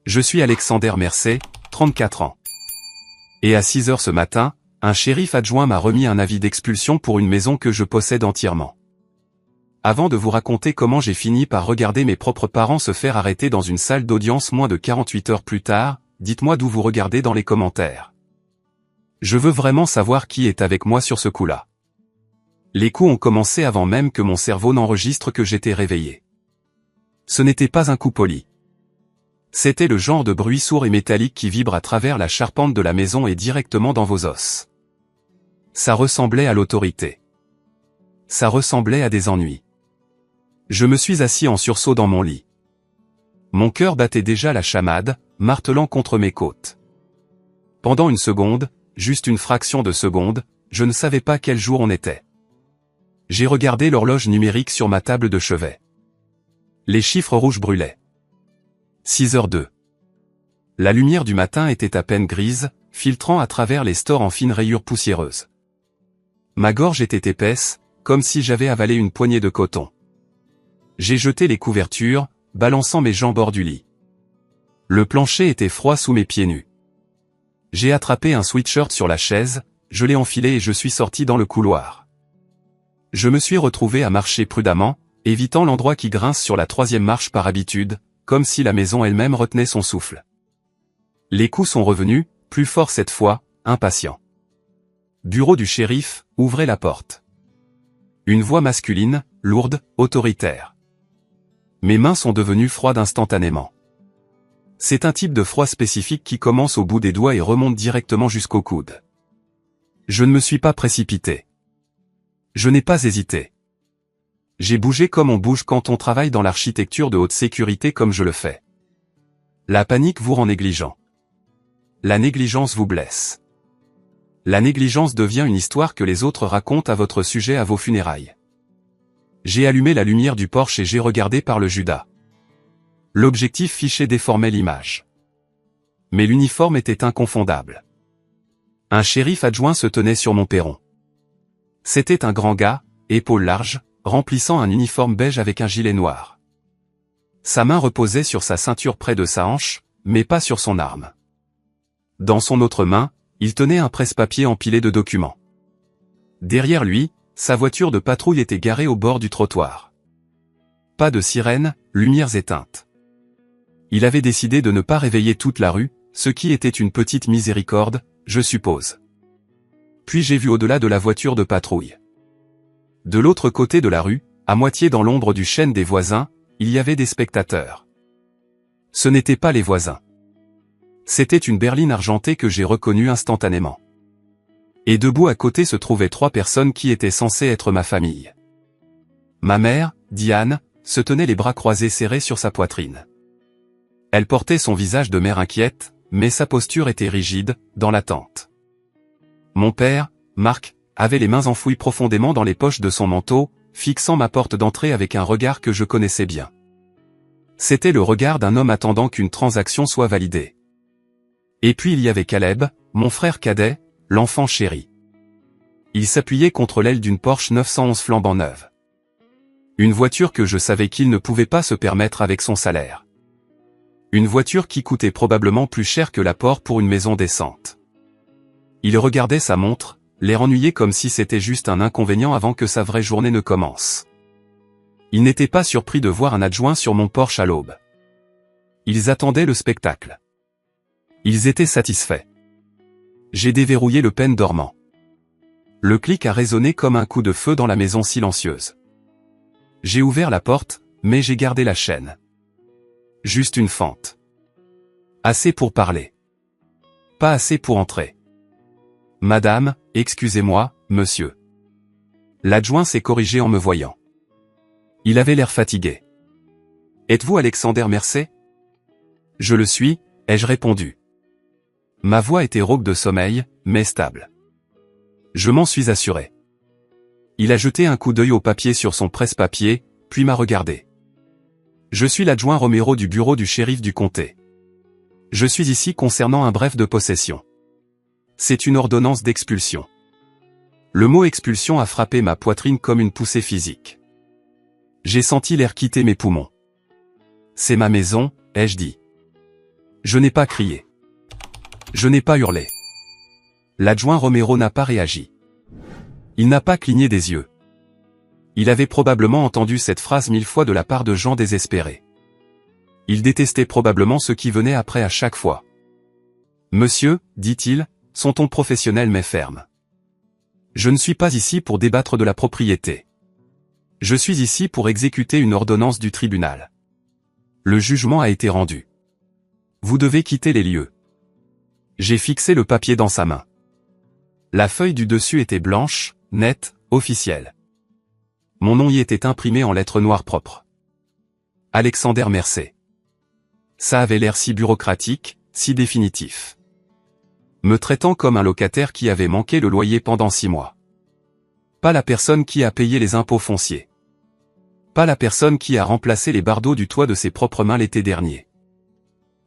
Je suis Alexander Mercé, 34 ans. Et à 6 heures ce matin, un shérif adjoint m'a remis un avis d'expulsion pour une maison que je possède entièrement. Avant de vous raconter comment j'ai fini par regarder mes propres parents se faire arrêter dans une salle d'audience moins de 48 heures plus tard, dites-moi d'où vous regardez dans les commentaires. Je veux vraiment savoir qui est avec moi sur ce coup-là. Les coups ont commencé avant même que mon cerveau n'enregistre que j'étais réveillé. Ce n'était pas un coup poli. C'était le genre de bruit sourd et métallique qui vibre à travers la charpente de la maison et directement dans vos os. Ça ressemblait à l'autorité. Ça ressemblait à des ennuis. Je me suis assis en sursaut dans mon lit. Mon cœur battait déjà la chamade, martelant contre mes côtes. Pendant une seconde, juste une fraction de seconde, je ne savais pas quel jour on était. J'ai regardé l'horloge numérique sur ma table de chevet. Les chiffres rouges brûlaient. 6h02. La lumière du matin était à peine grise, filtrant à travers les stores en fines rayures poussiéreuses. Ma gorge était épaisse, comme si j'avais avalé une poignée de coton. J'ai jeté les couvertures, balançant mes jambes hors du lit. Le plancher était froid sous mes pieds nus. J'ai attrapé un sweatshirt sur la chaise, je l'ai enfilé et je suis sorti dans le couloir. Je me suis retrouvé à marcher prudemment, évitant l'endroit qui grince sur la 3e marche par habitude, comme si la maison elle-même retenait son souffle. Les coups sont revenus, plus forts cette fois, impatients. Bureau du shérif, ouvrez la porte. Une voix masculine, lourde, autoritaire. Mes mains sont devenues froides instantanément. C'est un type de froid spécifique qui commence au bout des doigts et remonte directement jusqu'au coude. Je ne me suis pas précipité. Je n'ai pas hésité. J'ai bougé comme on bouge quand on travaille dans l'architecture de haute sécurité comme je le fais. La panique vous rend négligent. La négligence vous blesse. La négligence devient une histoire que les autres racontent à votre sujet à vos funérailles. J'ai allumé la lumière du porche et j'ai regardé par le Judas. L'objectif fiché déformait l'image. Mais l'uniforme était inconfondable. Un shérif adjoint se tenait sur mon perron. C'était un grand gars, épaules larges, remplissant un uniforme beige avec un gilet noir. Sa main reposait sur sa ceinture près de sa hanche, mais pas sur son arme. Dans son autre main, il tenait un presse-papier empilé de documents. Derrière lui, sa voiture de patrouille était garée au bord du trottoir. Pas de sirène, lumières éteintes. Il avait décidé de ne pas réveiller toute la rue, ce qui était une petite miséricorde, je suppose. Puis j'ai vu au-delà de la voiture de patrouille. De l'autre côté de la rue, à moitié dans l'ombre du chêne des voisins, il y avait des spectateurs. Ce n'étaient pas les voisins. C'était une berline argentée que j'ai reconnue instantanément. Et debout à côté se trouvaient 3 personnes qui étaient censées être ma famille. Ma mère, Diane, se tenait les bras croisés serrés sur sa poitrine. Elle portait son visage de mère inquiète, mais sa posture était rigide, dans l'attente. Mon père, Marc, avait les mains enfouies profondément dans les poches de son manteau, fixant ma porte d'entrée avec un regard que je connaissais bien. C'était le regard d'un homme attendant qu'une transaction soit validée. Et puis il y avait Caleb, mon frère cadet, l'enfant chéri. Il s'appuyait contre l'aile d'une Porsche 911 flambant neuve. Une voiture que je savais qu'il ne pouvait pas se permettre avec son salaire. Une voiture qui coûtait probablement plus cher que l'apport pour une maison décente. Il regardait sa montre, l'air ennuyé comme si c'était juste un inconvénient avant que sa vraie journée ne commence. Il n'était pas surpris de voir un adjoint sur mon porche à l'aube. Ils attendaient le spectacle. Ils étaient satisfaits. J'ai déverrouillé le pen dormant. Le clic a résonné comme un coup de feu dans la maison silencieuse. J'ai ouvert la porte, mais j'ai gardé la chaîne. Juste une fente. Assez pour parler. Pas assez pour entrer. Madame, excusez-moi, monsieur. L'adjoint s'est corrigé en me voyant. Il avait l'air fatigué. Êtes-vous Alexander Mercé? Je le suis, ai-je répondu. Ma voix était rauque de sommeil, mais stable. Je m'en suis assuré. Il a jeté un coup d'œil au papier sur son presse-papier, puis m'a regardé. Je suis l'adjoint Romero du bureau du shérif du comté. Je suis ici concernant un bref de possession. C'est une ordonnance d'expulsion. Le mot expulsion a frappé ma poitrine comme une poussée physique. J'ai senti l'air quitter mes poumons. C'est ma maison, ai-je dit. Je n'ai pas crié. Je n'ai pas hurlé. L'adjoint Romero n'a pas réagi. Il n'a pas cligné des yeux. Il avait probablement entendu cette phrase 1000 fois de la part de gens désespérés. Il détestait probablement ce qui venait après à chaque fois. Monsieur, dit-il, son ton professionnel mais ferme. Je ne suis pas ici pour débattre de la propriété. Je suis ici pour exécuter une ordonnance du tribunal. Le jugement a été rendu. Vous devez quitter les lieux. J'ai fixé le papier dans sa main. La feuille du dessus était blanche, nette, officielle. Mon nom y était imprimé en lettres noires propres. Alexander Mercé. Ça avait l'air si bureaucratique, si définitif. Me traitant comme un locataire qui avait manqué le loyer pendant 6 mois. Pas la personne qui a payé les impôts fonciers. Pas la personne qui a remplacé les bardeaux du toit de ses propres mains l'été dernier.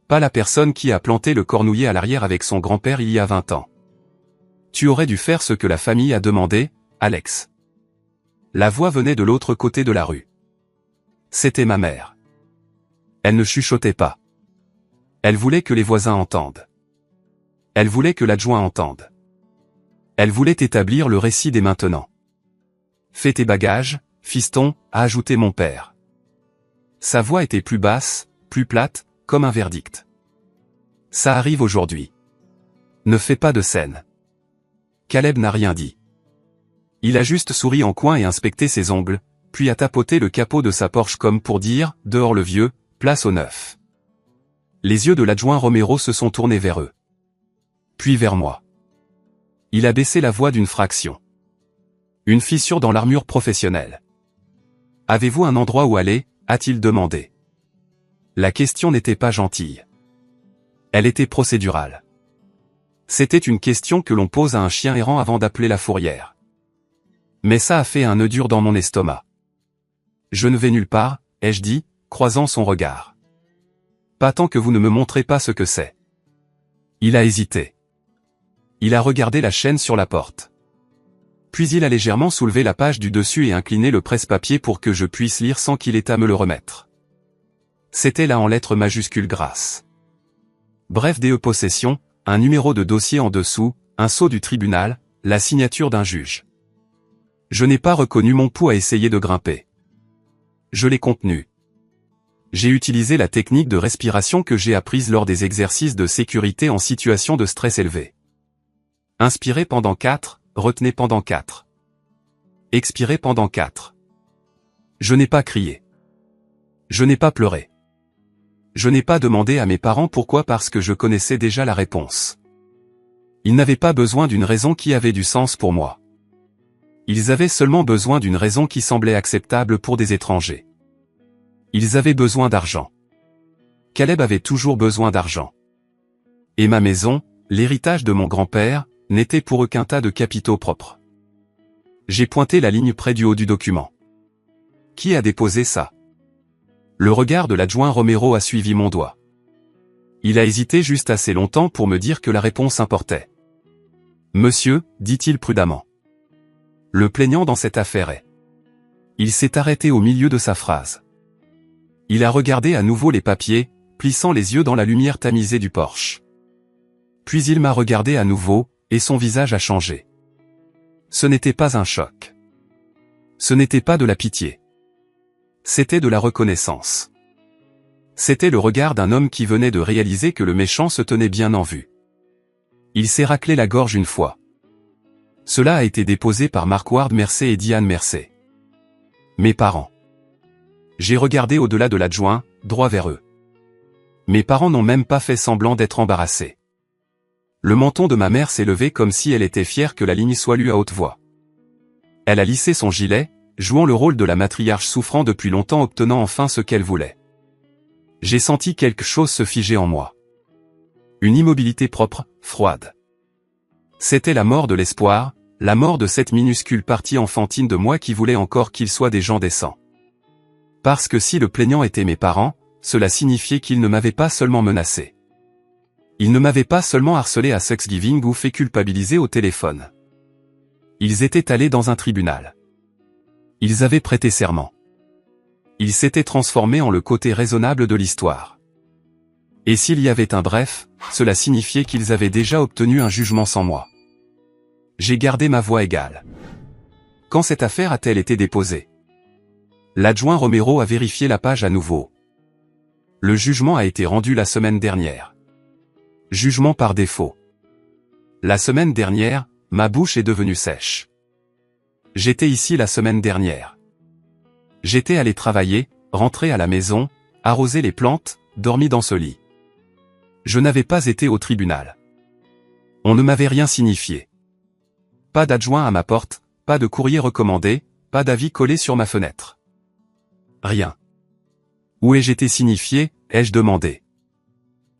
Pas la personne qui a planté le cornouiller à l'arrière avec son grand-père il y a 20 ans. Tu aurais dû faire ce que la famille a demandé, Alex. La voix venait de l'autre côté de la rue. C'était ma mère. Elle ne chuchotait pas. Elle voulait que les voisins entendent. Elle voulait que l'adjoint entende. Elle voulait établir le récit dès maintenant. Fais tes bagages, fiston, a ajouté mon père. Sa voix était plus basse, plus plate, comme un verdict. Ça arrive aujourd'hui. Ne fais pas de scène. Caleb n'a rien dit. Il a juste souri en coin et inspecté ses ongles, puis a tapoté le capot de sa Porsche comme pour dire, dehors le vieux, place au neuf. Les yeux de l'adjoint Romero se sont tournés vers eux. Puis vers moi. Il a baissé la voix d'une fraction. Une fissure dans l'armure professionnelle. Avez-vous un endroit où aller, a-t-il demandé. La question n'était pas gentille. Elle était procédurale. C'était une question que l'on pose à un chien errant avant d'appeler la fourrière. Mais ça a fait un nœud dur dans mon estomac. Je ne vais nulle part, ai-je dit, croisant son regard. Pas tant que vous ne me montrez pas ce que c'est. Il a hésité. Il a regardé la chaîne sur la porte. Puis il a légèrement soulevé la page du dessus et incliné le presse-papier pour que je puisse lire sans qu'il ait à me le remettre. C'était là en lettres majuscules grasses. Bref DE possession, un numéro de dossier en dessous, un sceau du tribunal, la signature d'un juge. Je n'ai pas reconnu mon pouls à essayer de grimper. Je l'ai contenu. J'ai utilisé la technique de respiration que j'ai apprise lors des exercices de sécurité en situation de stress élevé. Inspirez pendant 4, retenez pendant 4. Expirez pendant 4. Je n'ai pas crié. Je n'ai pas pleuré. Je n'ai pas demandé à mes parents pourquoi parce que je connaissais déjà la réponse. Ils n'avaient pas besoin d'une raison qui avait du sens pour moi. Ils avaient seulement besoin d'une raison qui semblait acceptable pour des étrangers. Ils avaient besoin d'argent. Caleb avait toujours besoin d'argent. Et ma maison, l'héritage de mon grand-père, n'était pour eux qu'un tas de capitaux propres. J'ai pointé la ligne près du haut du document. Qui a déposé ça? Le regard de l'adjoint Romero a suivi mon doigt. Il a hésité juste assez longtemps pour me dire que la réponse importait. Monsieur, dit-il prudemment. Le plaignant dans cette affaire est. Il s'est arrêté au milieu de sa phrase. Il a regardé à nouveau les papiers, plissant les yeux dans la lumière tamisée du porche. Puis il m'a regardé à nouveau, et son visage a changé. Ce n'était pas un choc. Ce n'était pas de la pitié. C'était de la reconnaissance. C'était le regard d'un homme qui venait de réaliser que le méchant se tenait bien en vue. Il s'est raclé la gorge une fois. Cela a été déposé par Marquard Mercé et Diane Mercé. Mes parents. J'ai regardé au-delà de l'adjoint, droit vers eux. Mes parents n'ont même pas fait semblant d'être embarrassés. Le menton de ma mère s'est levé comme si elle était fière que la ligne soit lue à haute voix. Elle a lissé son gilet, jouant le rôle de la matriarche souffrant depuis longtemps obtenant enfin ce qu'elle voulait. J'ai senti quelque chose se figer en moi. Une immobilité propre, froide. C'était la mort de l'espoir, la mort de cette minuscule partie enfantine de moi qui voulait encore qu'ils soient des gens décents. Parce que si le plaignant était mes parents, cela signifiait qu'ils ne m'avaient pas seulement menacé. Ils ne m'avaient pas seulement harcelé à Thanksgiving ou fait culpabiliser au téléphone. Ils étaient allés dans un tribunal. Ils avaient prêté serment. Ils s'étaient transformés en le côté raisonnable de l'histoire. Et s'il y avait un bref, cela signifiait qu'ils avaient déjà obtenu un jugement sans moi. J'ai gardé ma voix égale. Quand cette affaire a-t-elle été déposée? L'adjoint Romero a vérifié la page à nouveau. Le jugement a été rendu la semaine dernière. Jugement par défaut. La semaine dernière, ma bouche est devenue sèche. J'étais ici la semaine dernière. J'étais allé travailler, rentré à la maison, arroser les plantes, dormi dans ce lit. Je n'avais pas été au tribunal. On ne m'avait rien signifié. Pas d'adjoint à ma porte, pas de courrier recommandé, pas d'avis collé sur ma fenêtre. Rien. Où ai-je été signifié, ai-je demandé.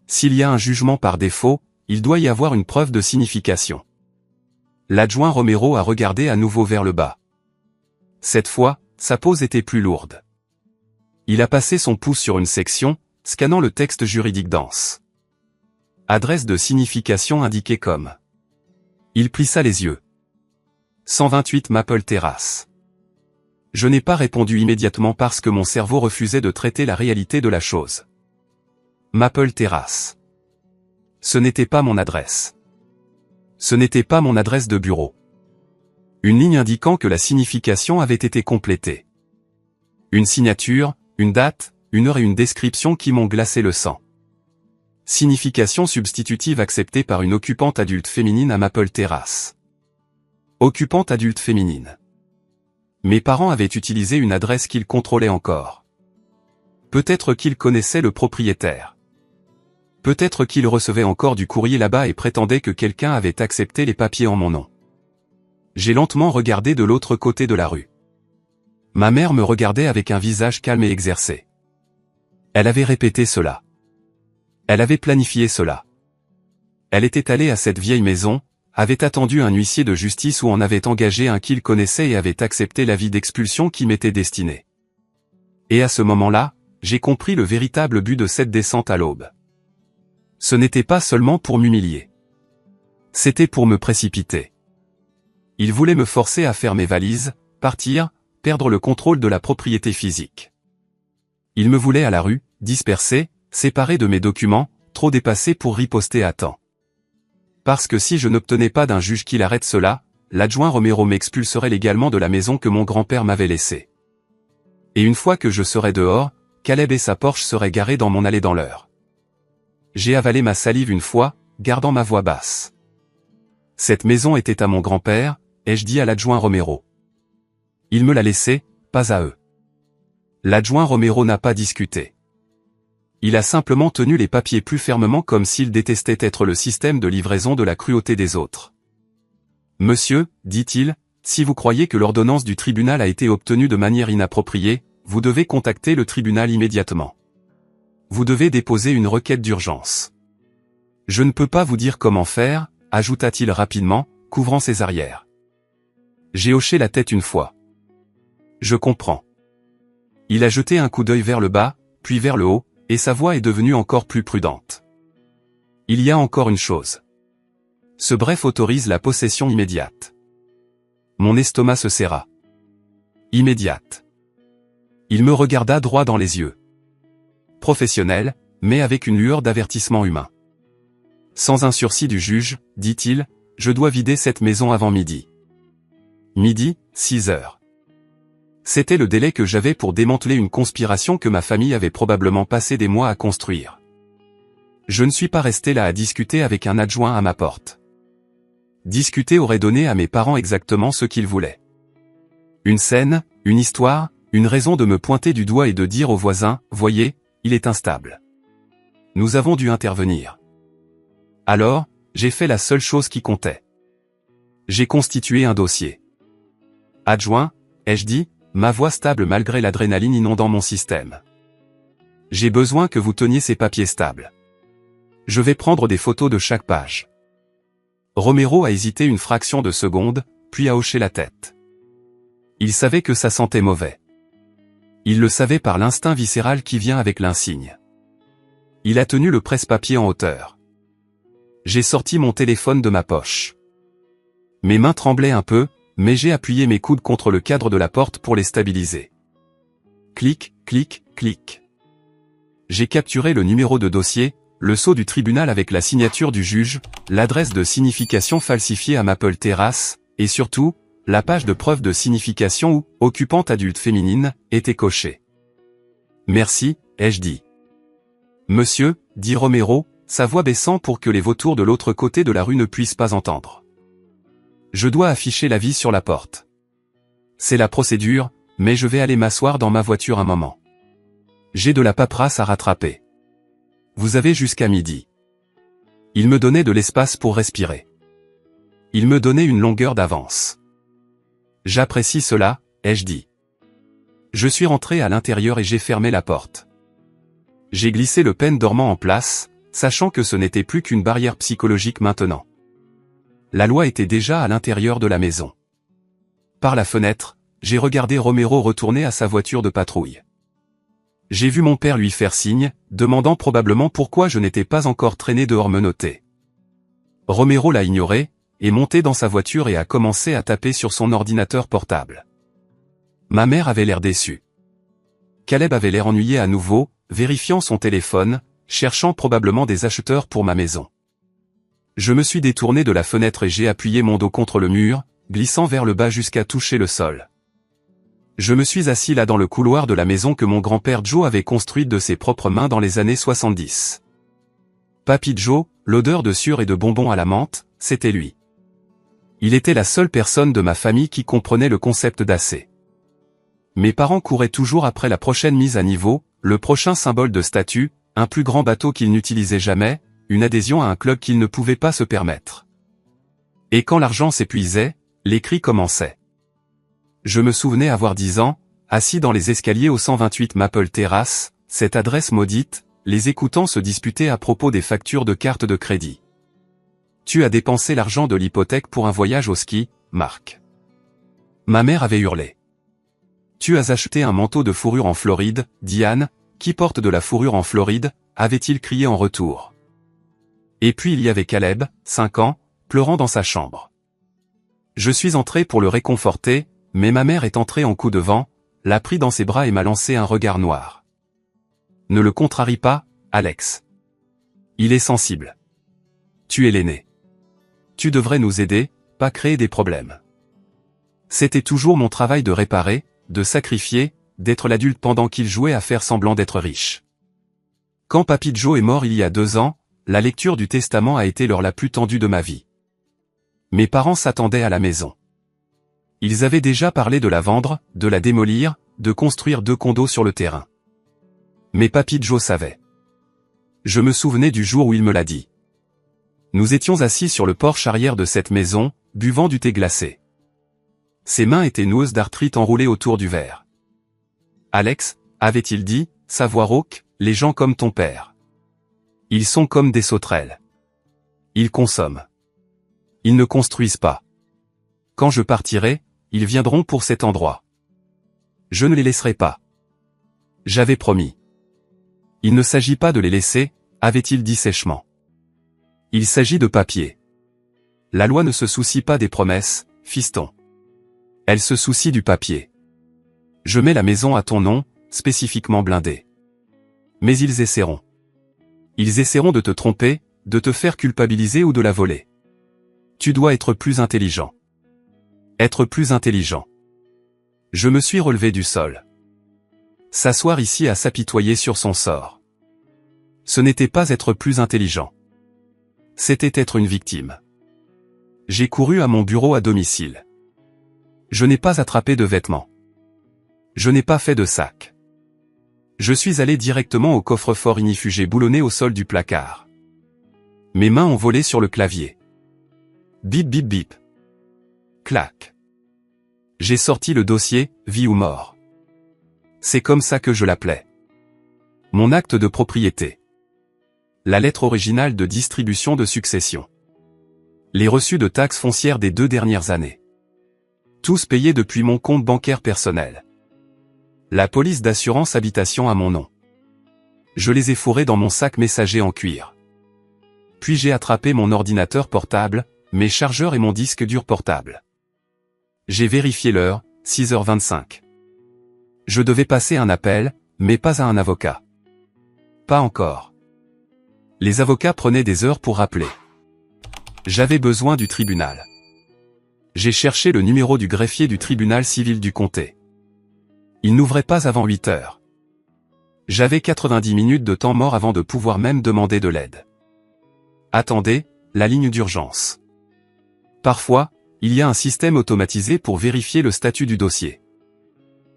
S'il y a un jugement par défaut, il doit y avoir une preuve de signification. L'adjoint Romero a regardé à nouveau vers le bas. Cette fois, sa pose était plus lourde. Il a passé son pouce sur une section, scannant le texte juridique dense. Adresse de signification indiquée comme. Il plissa les yeux. 128 Maple Terrace. Je n'ai pas répondu immédiatement parce que mon cerveau refusait de traiter la réalité de la chose. Maple Terrace. Ce n'était pas mon adresse. Ce n'était pas mon adresse de bureau. Une ligne indiquant que la signification avait été complétée. Une signature, une date, une heure et une description qui m'ont glacé le sang. Signification substitutive acceptée par une occupante adulte féminine à Maple Terrace. Occupante adulte féminine. Mes parents avaient utilisé une adresse qu'ils contrôlaient encore. Peut-être qu'ils connaissaient le propriétaire. Peut-être qu'ils recevaient encore du courrier là-bas et prétendaient que quelqu'un avait accepté les papiers en mon nom. J'ai lentement regardé de l'autre côté de la rue. Ma mère me regardait avec un visage calme et exercé. Elle avait répété cela. Elle avait planifié cela. Elle était allée à cette vieille maison, avait attendu un huissier de justice ou en avait engagé un qu'il connaissait et avait accepté l'avis d'expulsion qui m'était destiné. Et à ce moment-là, j'ai compris le véritable but de cette descente à l'aube. Ce n'était pas seulement pour m'humilier. C'était pour me précipiter. Il voulait me forcer à faire mes valises, partir, perdre le contrôle de la propriété physique. Il me voulait à la rue, dispersé, séparé de mes documents, trop dépassé pour riposter à temps. Parce que si je n'obtenais pas d'un juge qu'il arrête cela, l'adjoint Romero m'expulserait légalement de la maison que mon grand-père m'avait laissée. Et une fois que je serais dehors, Caleb et sa Porsche seraient garés dans mon allée dans l'heure. J'ai avalé ma salive une fois, gardant ma voix basse. Cette maison était à mon grand-père, ai-je dit à l'adjoint Romero. Il me l'a laissée, pas à eux. L'adjoint Romero n'a pas discuté. Il a simplement tenu les papiers plus fermement comme s'il détestait être le système de livraison de la cruauté des autres. Monsieur, dit-il, si vous croyez que l'ordonnance du tribunal a été obtenue de manière inappropriée, vous devez contacter le tribunal immédiatement. Vous devez déposer une requête d'urgence. Je ne peux pas vous dire comment faire, ajouta-t-il rapidement, couvrant ses arrières. J'ai hoché la tête une fois. Je comprends. Il a jeté un coup d'œil vers le bas, puis vers le haut, et sa voix est devenue encore plus prudente. Il y a encore une chose. Ce bref autorise la possession immédiate. Mon estomac se serra. Immédiate. Il me regarda droit dans les yeux. Professionnel, mais avec une lueur d'avertissement humain. Sans un sursis du juge, dit-il, je dois vider cette maison avant midi. Midi, 6 heures. C'était le délai que j'avais pour démanteler une conspiration que ma famille avait probablement passé des mois à construire. Je ne suis pas resté là à discuter avec un adjoint à ma porte. Discuter aurait donné à mes parents exactement ce qu'ils voulaient. Une scène, une histoire, une raison de me pointer du doigt et de dire aux voisins, voyez, il est instable. Nous avons dû intervenir. Alors, j'ai fait la seule chose qui comptait. J'ai constitué un dossier. Adjoint, ai-je dit, ma voix stable malgré l'adrénaline inondant mon système. J'ai besoin que vous teniez ces papiers stables. Je vais prendre des photos de chaque page. Romero a hésité une fraction de seconde, puis a hoché la tête. Il savait que ça sentait mauvais. Il le savait par l'instinct viscéral qui vient avec l'insigne. Il a tenu le presse-papier en hauteur. J'ai sorti mon téléphone de ma poche. Mes mains tremblaient un peu, mais j'ai appuyé mes coudes contre le cadre de la porte pour les stabiliser. Clic, clic, clic. J'ai capturé le numéro de dossier, le sceau du tribunal avec la signature du juge, l'adresse de signification falsifiée à Maple Terrace, et surtout, la page de preuve de signification où « occupante adulte féminine » était cochée. « Merci », ai-je dit. « Monsieur », dit Romero, sa voix baissant pour que les vautours de l'autre côté de la rue ne puissent pas entendre. « Je dois afficher l'avis sur la porte. C'est la procédure, mais je vais aller m'asseoir dans ma voiture un moment. J'ai de la paperasse à rattraper. Vous avez jusqu'à midi. » Il me donnait de l'espace pour respirer. Il me donnait une longueur d'avance. « J'apprécie cela », ai-je dit. Je suis rentré à l'intérieur et j'ai fermé la porte. J'ai glissé le pêne dormant en place, sachant que ce n'était plus qu'une barrière psychologique maintenant. La loi était déjà à l'intérieur de la maison. Par la fenêtre, j'ai regardé Romero retourner à sa voiture de patrouille. J'ai vu mon père lui faire signe, demandant probablement pourquoi je n'étais pas encore traîné dehors menotté. Romero l'a ignoré, est monté dans sa voiture et a commencé à taper sur son ordinateur portable. Ma mère avait l'air déçue. Caleb avait l'air ennuyé à nouveau, vérifiant son téléphone, cherchant probablement des acheteurs pour ma maison. Je me suis détourné de la fenêtre et j'ai appuyé mon dos contre le mur, glissant vers le bas jusqu'à toucher le sol. Je me suis assis là dans le couloir de la maison que mon grand-père Joe avait construite de ses propres mains dans les années 70. Papy Joe, l'odeur de sueur et de bonbons à la menthe, c'était lui. Il était la seule personne de ma famille qui comprenait le concept d'AC. Mes parents couraient toujours après la prochaine mise à niveau, le prochain symbole de statut, un plus grand bateau qu'ils n'utilisaient jamais, une adhésion à un club qu'ils ne pouvaient pas se permettre. Et quand l'argent s'épuisait, les cris commençaient. Je me souvenais avoir 10 ans, assis dans les escaliers au 128 Maple Terrace, cette adresse maudite, les écoutant se disputer à propos des factures de carte de crédit. Tu as dépensé l'argent de l'hypothèque pour un voyage au ski, Marc. Ma mère avait hurlé. Tu as acheté un manteau de fourrure en Floride, Diane, qui porte de la fourrure en Floride, avait-il crié en retour. Et puis il y avait Caleb, 5 ans, pleurant dans sa chambre. Je suis entré pour le réconforter, mais ma mère est entrée en coup de vent, l'a pris dans ses bras et m'a lancé un regard noir. Ne le contrarie pas, Alex. Il est sensible. Tu es l'aîné. Tu devrais nous aider, pas créer des problèmes. C'était toujours mon travail de réparer, de sacrifier, d'être l'adulte pendant qu'il jouait à faire semblant d'être riche. Quand Papy Joe est mort il y a 2 ans, la lecture du testament a été l'heure la plus tendue de ma vie. Mes parents s'attendaient à la maison. Ils avaient déjà parlé de la vendre, de la démolir, de construire 2 condos sur le terrain. Mais Papy Joe savait. Je me souvenais du jour où il me l'a dit. Nous étions assis sur le porche arrière de cette maison, buvant du thé glacé. Ses mains étaient noueuses d'arthrite enroulées autour du verre. Alex, avait-il dit, sa voix rauque, les gens comme ton père. Ils sont comme des sauterelles. Ils consomment. Ils ne construisent pas. Quand je partirai, ils viendront pour cet endroit. Je ne les laisserai pas. J'avais promis. Il ne s'agit pas de les laisser, avait-il dit sèchement. Il s'agit de papier. La loi ne se soucie pas des promesses, fiston. Elle se soucie du papier. Je mets la maison à ton nom, spécifiquement blindée. Mais ils essaieront. Ils essaieront de te tromper, de te faire culpabiliser ou de la voler. Tu dois être plus intelligent. Être plus intelligent. Je me suis relevé du sol. S'asseoir ici à s'apitoyer sur son sort. Ce n'était pas être plus intelligent. C'était être une victime. J'ai couru à mon bureau à domicile. Je n'ai pas attrapé de vêtements. Je n'ai pas fait de sac. Je suis allé directement au coffre-fort ignifugé boulonné au sol du placard. Mes mains ont volé sur le clavier. Bip bip bip. Clac. J'ai sorti le dossier, vie ou mort. C'est comme ça que je l'appelais. Mon acte de propriété. La lettre originale de distribution de succession. Les reçus de taxes foncières des 2 dernières années. Tous payés depuis mon compte bancaire personnel. La police d'assurance habitation à mon nom. Je les ai fourrés dans mon sac messager en cuir. Puis j'ai attrapé mon ordinateur portable, mes chargeurs et mon disque dur portable. J'ai vérifié l'heure, 6h25. Je devais passer un appel, mais pas à un avocat. Pas encore. Les avocats prenaient des heures pour rappeler. J'avais besoin du tribunal. J'ai cherché le numéro du greffier du tribunal civil du comté. Il n'ouvrait pas avant 8 heures. J'avais 90 minutes de temps mort avant de pouvoir même demander de l'aide. Attendez, la ligne d'urgence. Parfois, il y a un système automatisé pour vérifier le statut du dossier.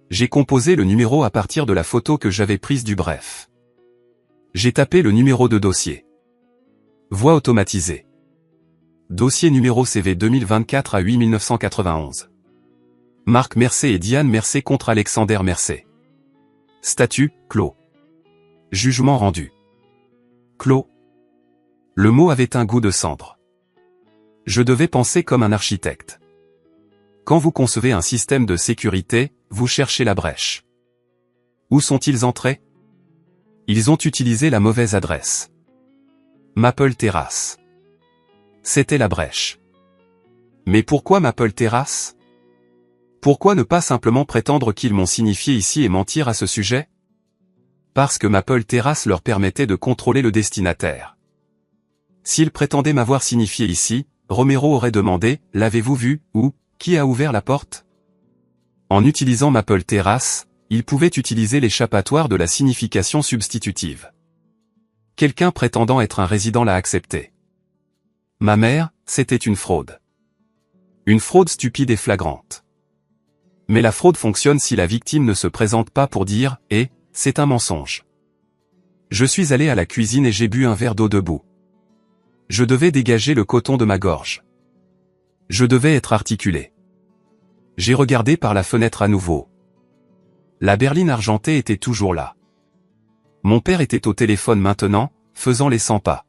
J'ai composé le numéro à partir de la photo que j'avais prise du bref. J'ai tapé le numéro de dossier. Voix automatisée. Dossier numéro CV 2024 à 8 1991. Marc Mercé et Diane Mercé contre Alexander Mercé. Statut, clos. Jugement rendu. Clos. Le mot avait un goût de cendre. Je devais penser comme un architecte. Quand vous concevez un système de sécurité, vous cherchez la brèche. Où sont-ils entrés? Ils ont utilisé la mauvaise adresse. Maple Terrace. C'était la brèche. Mais pourquoi Maple Terrace? Pourquoi ne pas simplement prétendre qu'ils m'ont signifié ici et mentir à ce sujet? Parce que Maple Terrace leur permettait de contrôler le destinataire. S'ils prétendaient m'avoir signifié ici, Romero aurait demandé « L'avez-vous vu ?» ou « Qui a ouvert la porte ?» En utilisant Maple Terrace, ils pouvaient utiliser l'échappatoire de la signification substitutive. Quelqu'un prétendant être un résident l'a accepté. Ma mère, c'était une fraude. Une fraude stupide et flagrante. Mais la fraude fonctionne si la victime ne se présente pas pour dire « Eh, c'est un mensonge ». Je suis allé à la cuisine et j'ai bu un verre d'eau debout. Je devais dégager le coton de ma gorge. Je devais être articulé. J'ai regardé par la fenêtre à nouveau. La berline argentée était toujours là. Mon père était au téléphone maintenant, faisant les 100 pas.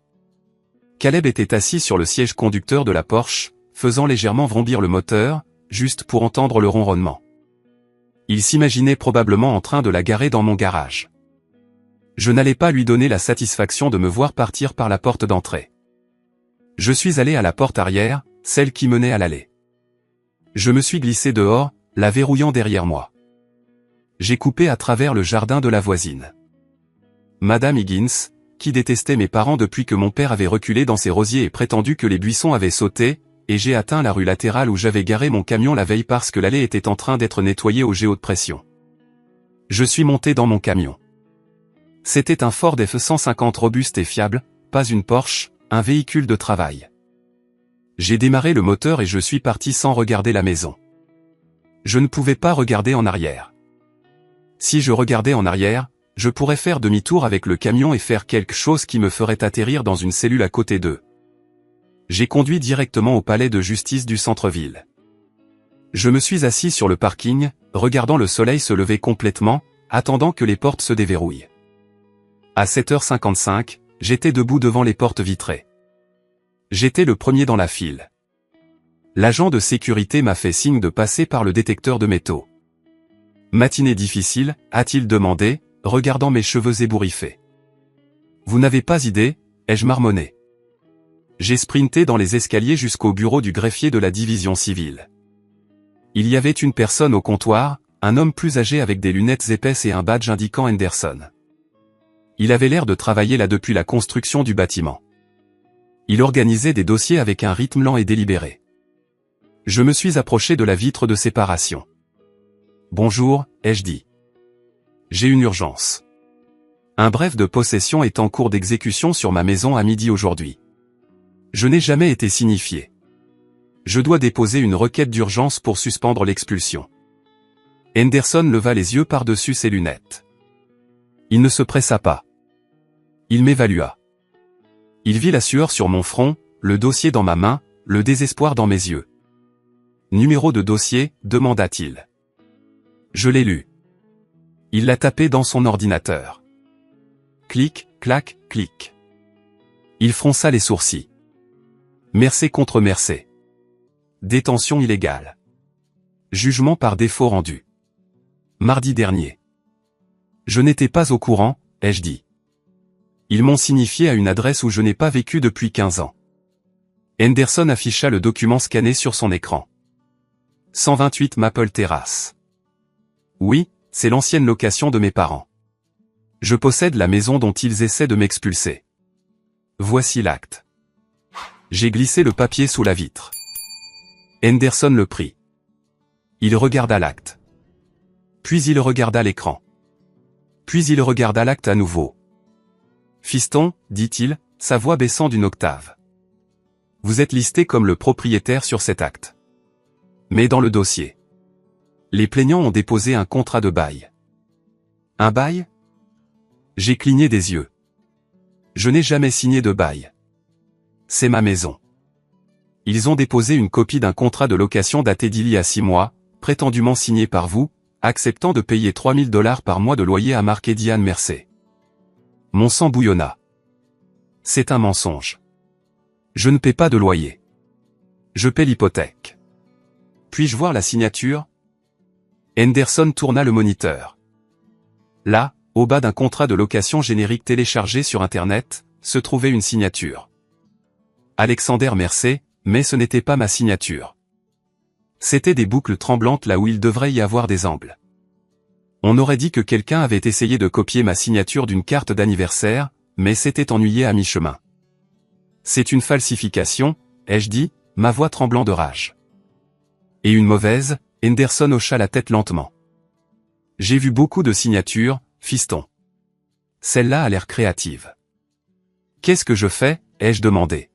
Caleb était assis sur le siège conducteur de la Porsche, faisant légèrement vrombir le moteur, juste pour entendre le ronronnement. Il s'imaginait probablement en train de la garer dans mon garage. Je n'allais pas lui donner la satisfaction de me voir partir par la porte d'entrée. Je suis allé à la porte arrière, celle qui menait à l'allée. Je me suis glissé dehors, la verrouillant derrière moi. J'ai coupé à travers le jardin de la voisine. Madame Higgins, qui détestait mes parents depuis que mon père avait reculé dans ses rosiers et prétendu que les buissons avaient sauté, et j'ai atteint la rue latérale où j'avais garé mon camion la veille parce que l'allée était en train d'être nettoyée au géo de pression. Je suis monté dans mon camion. C'était un Ford F-150 robuste et fiable, pas une Porsche, un véhicule de travail. J'ai démarré le moteur et je suis parti sans regarder la maison. Je ne pouvais pas regarder en arrière. Si je regardais en arrière, je pourrais faire demi-tour avec le camion et faire quelque chose qui me ferait atterrir dans une cellule à côté d'eux. J'ai conduit directement au palais de justice du centre-ville. Je me suis assis sur le parking, regardant le soleil se lever complètement, attendant que les portes se déverrouillent. À 7h55, j'étais debout devant les portes vitrées. J'étais le premier dans la file. L'agent de sécurité m'a fait signe de passer par le détecteur de métaux. Matinée difficile, a-t-il demandé, regardant mes cheveux ébouriffés. Vous n'avez pas idée, ai-je marmonné. J'ai sprinté dans les escaliers jusqu'au bureau du greffier de la division civile. Il y avait une personne au comptoir, un homme plus âgé avec des lunettes épaisses et un badge indiquant Henderson. Il avait l'air de travailler là depuis la construction du bâtiment. Il organisait des dossiers avec un rythme lent et délibéré. Je me suis approché de la vitre de séparation. « Bonjour », ai-je dit. « J'ai une urgence. Un bref de possession est en cours d'exécution sur ma maison à midi aujourd'hui. Je n'ai jamais été signifié. Je dois déposer une requête d'urgence pour suspendre l'expulsion. » Henderson leva les yeux par-dessus ses lunettes. Il ne se pressa pas. Il m'évalua. Il vit la sueur sur mon front, le dossier dans ma main, le désespoir dans mes yeux. « Numéro de dossier ?» demanda-t-il. Je l'ai lu. Il l'a tapé dans son ordinateur. Clic, clac, clic. Il fronça les sourcils. Mercé contre Mercé. Détention illégale. Jugement par défaut rendu. Mardi dernier. Je n'étais pas au courant, ai-je dit. Ils m'ont signifié à une adresse où je n'ai pas vécu depuis 15 ans. Henderson afficha le document scanné sur son écran. 128 Maple Terrace. Oui, c'est l'ancienne location de mes parents. Je possède la maison dont ils essaient de m'expulser. Voici l'acte. J'ai glissé le papier sous la vitre. Henderson le prit. Il regarda l'acte. Puis il regarda l'écran. Puis il regarda l'acte à nouveau. Fiston, dit-il, sa voix baissant d'une octave. Vous êtes listé comme le propriétaire sur cet acte. Mais dans le dossier, les plaignants ont déposé un contrat de bail. Un bail? J'ai cligné des yeux. Je n'ai jamais signé de bail. C'est ma maison. Ils ont déposé une copie d'un contrat de location daté d'il y a 6 mois, prétendument signé par vous, acceptant de payer 3000 $ par mois de loyer à Mark et Diane Mersey. Mon sang bouillonna. C'est un mensonge. Je ne paie pas de loyer. Je paie l'hypothèque. Puis-je voir la signature? Henderson tourna le moniteur. Là, au bas d'un contrat de location générique téléchargé sur Internet, se trouvait une signature. Alexander Mersey, mais ce n'était pas ma signature. C'étaient des boucles tremblantes là où il devrait y avoir des angles. On aurait dit que quelqu'un avait essayé de copier ma signature d'une carte d'anniversaire, mais s'était ennuyé à mi-chemin. C'est une falsification, ai-je dit, ma voix tremblant de rage. Et une mauvaise? Henderson hocha la tête lentement. J'ai vu beaucoup de signatures, fiston. Celle-là a l'air créative. Qu'est-ce que je fais? Ai-je demandé.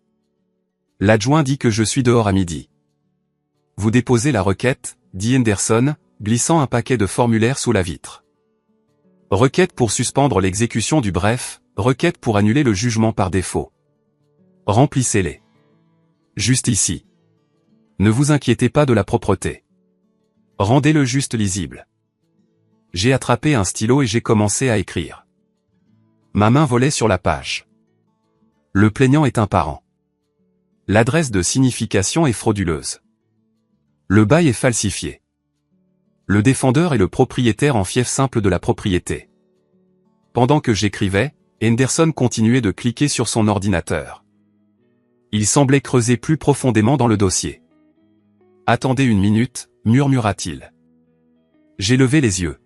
L'adjoint dit que je suis dehors à midi. Vous déposez la requête, dit Henderson, glissant un paquet de formulaires sous la vitre. Requête pour suspendre l'exécution du bref, requête pour annuler le jugement par défaut. Remplissez-les. Juste ici. Ne vous inquiétez pas de la propreté. Rendez-le juste lisible. J'ai attrapé un stylo et j'ai commencé à écrire. Ma main volait sur la page. Le plaignant est un parent. L'adresse de signification est frauduleuse. Le bail est falsifié. Le défendeur est le propriétaire en fief simple de la propriété. Pendant que j'écrivais, Henderson continuait de cliquer sur son ordinateur. Il semblait creuser plus profondément dans le dossier. Attendez une minute, murmura-t-il. J'ai levé les yeux.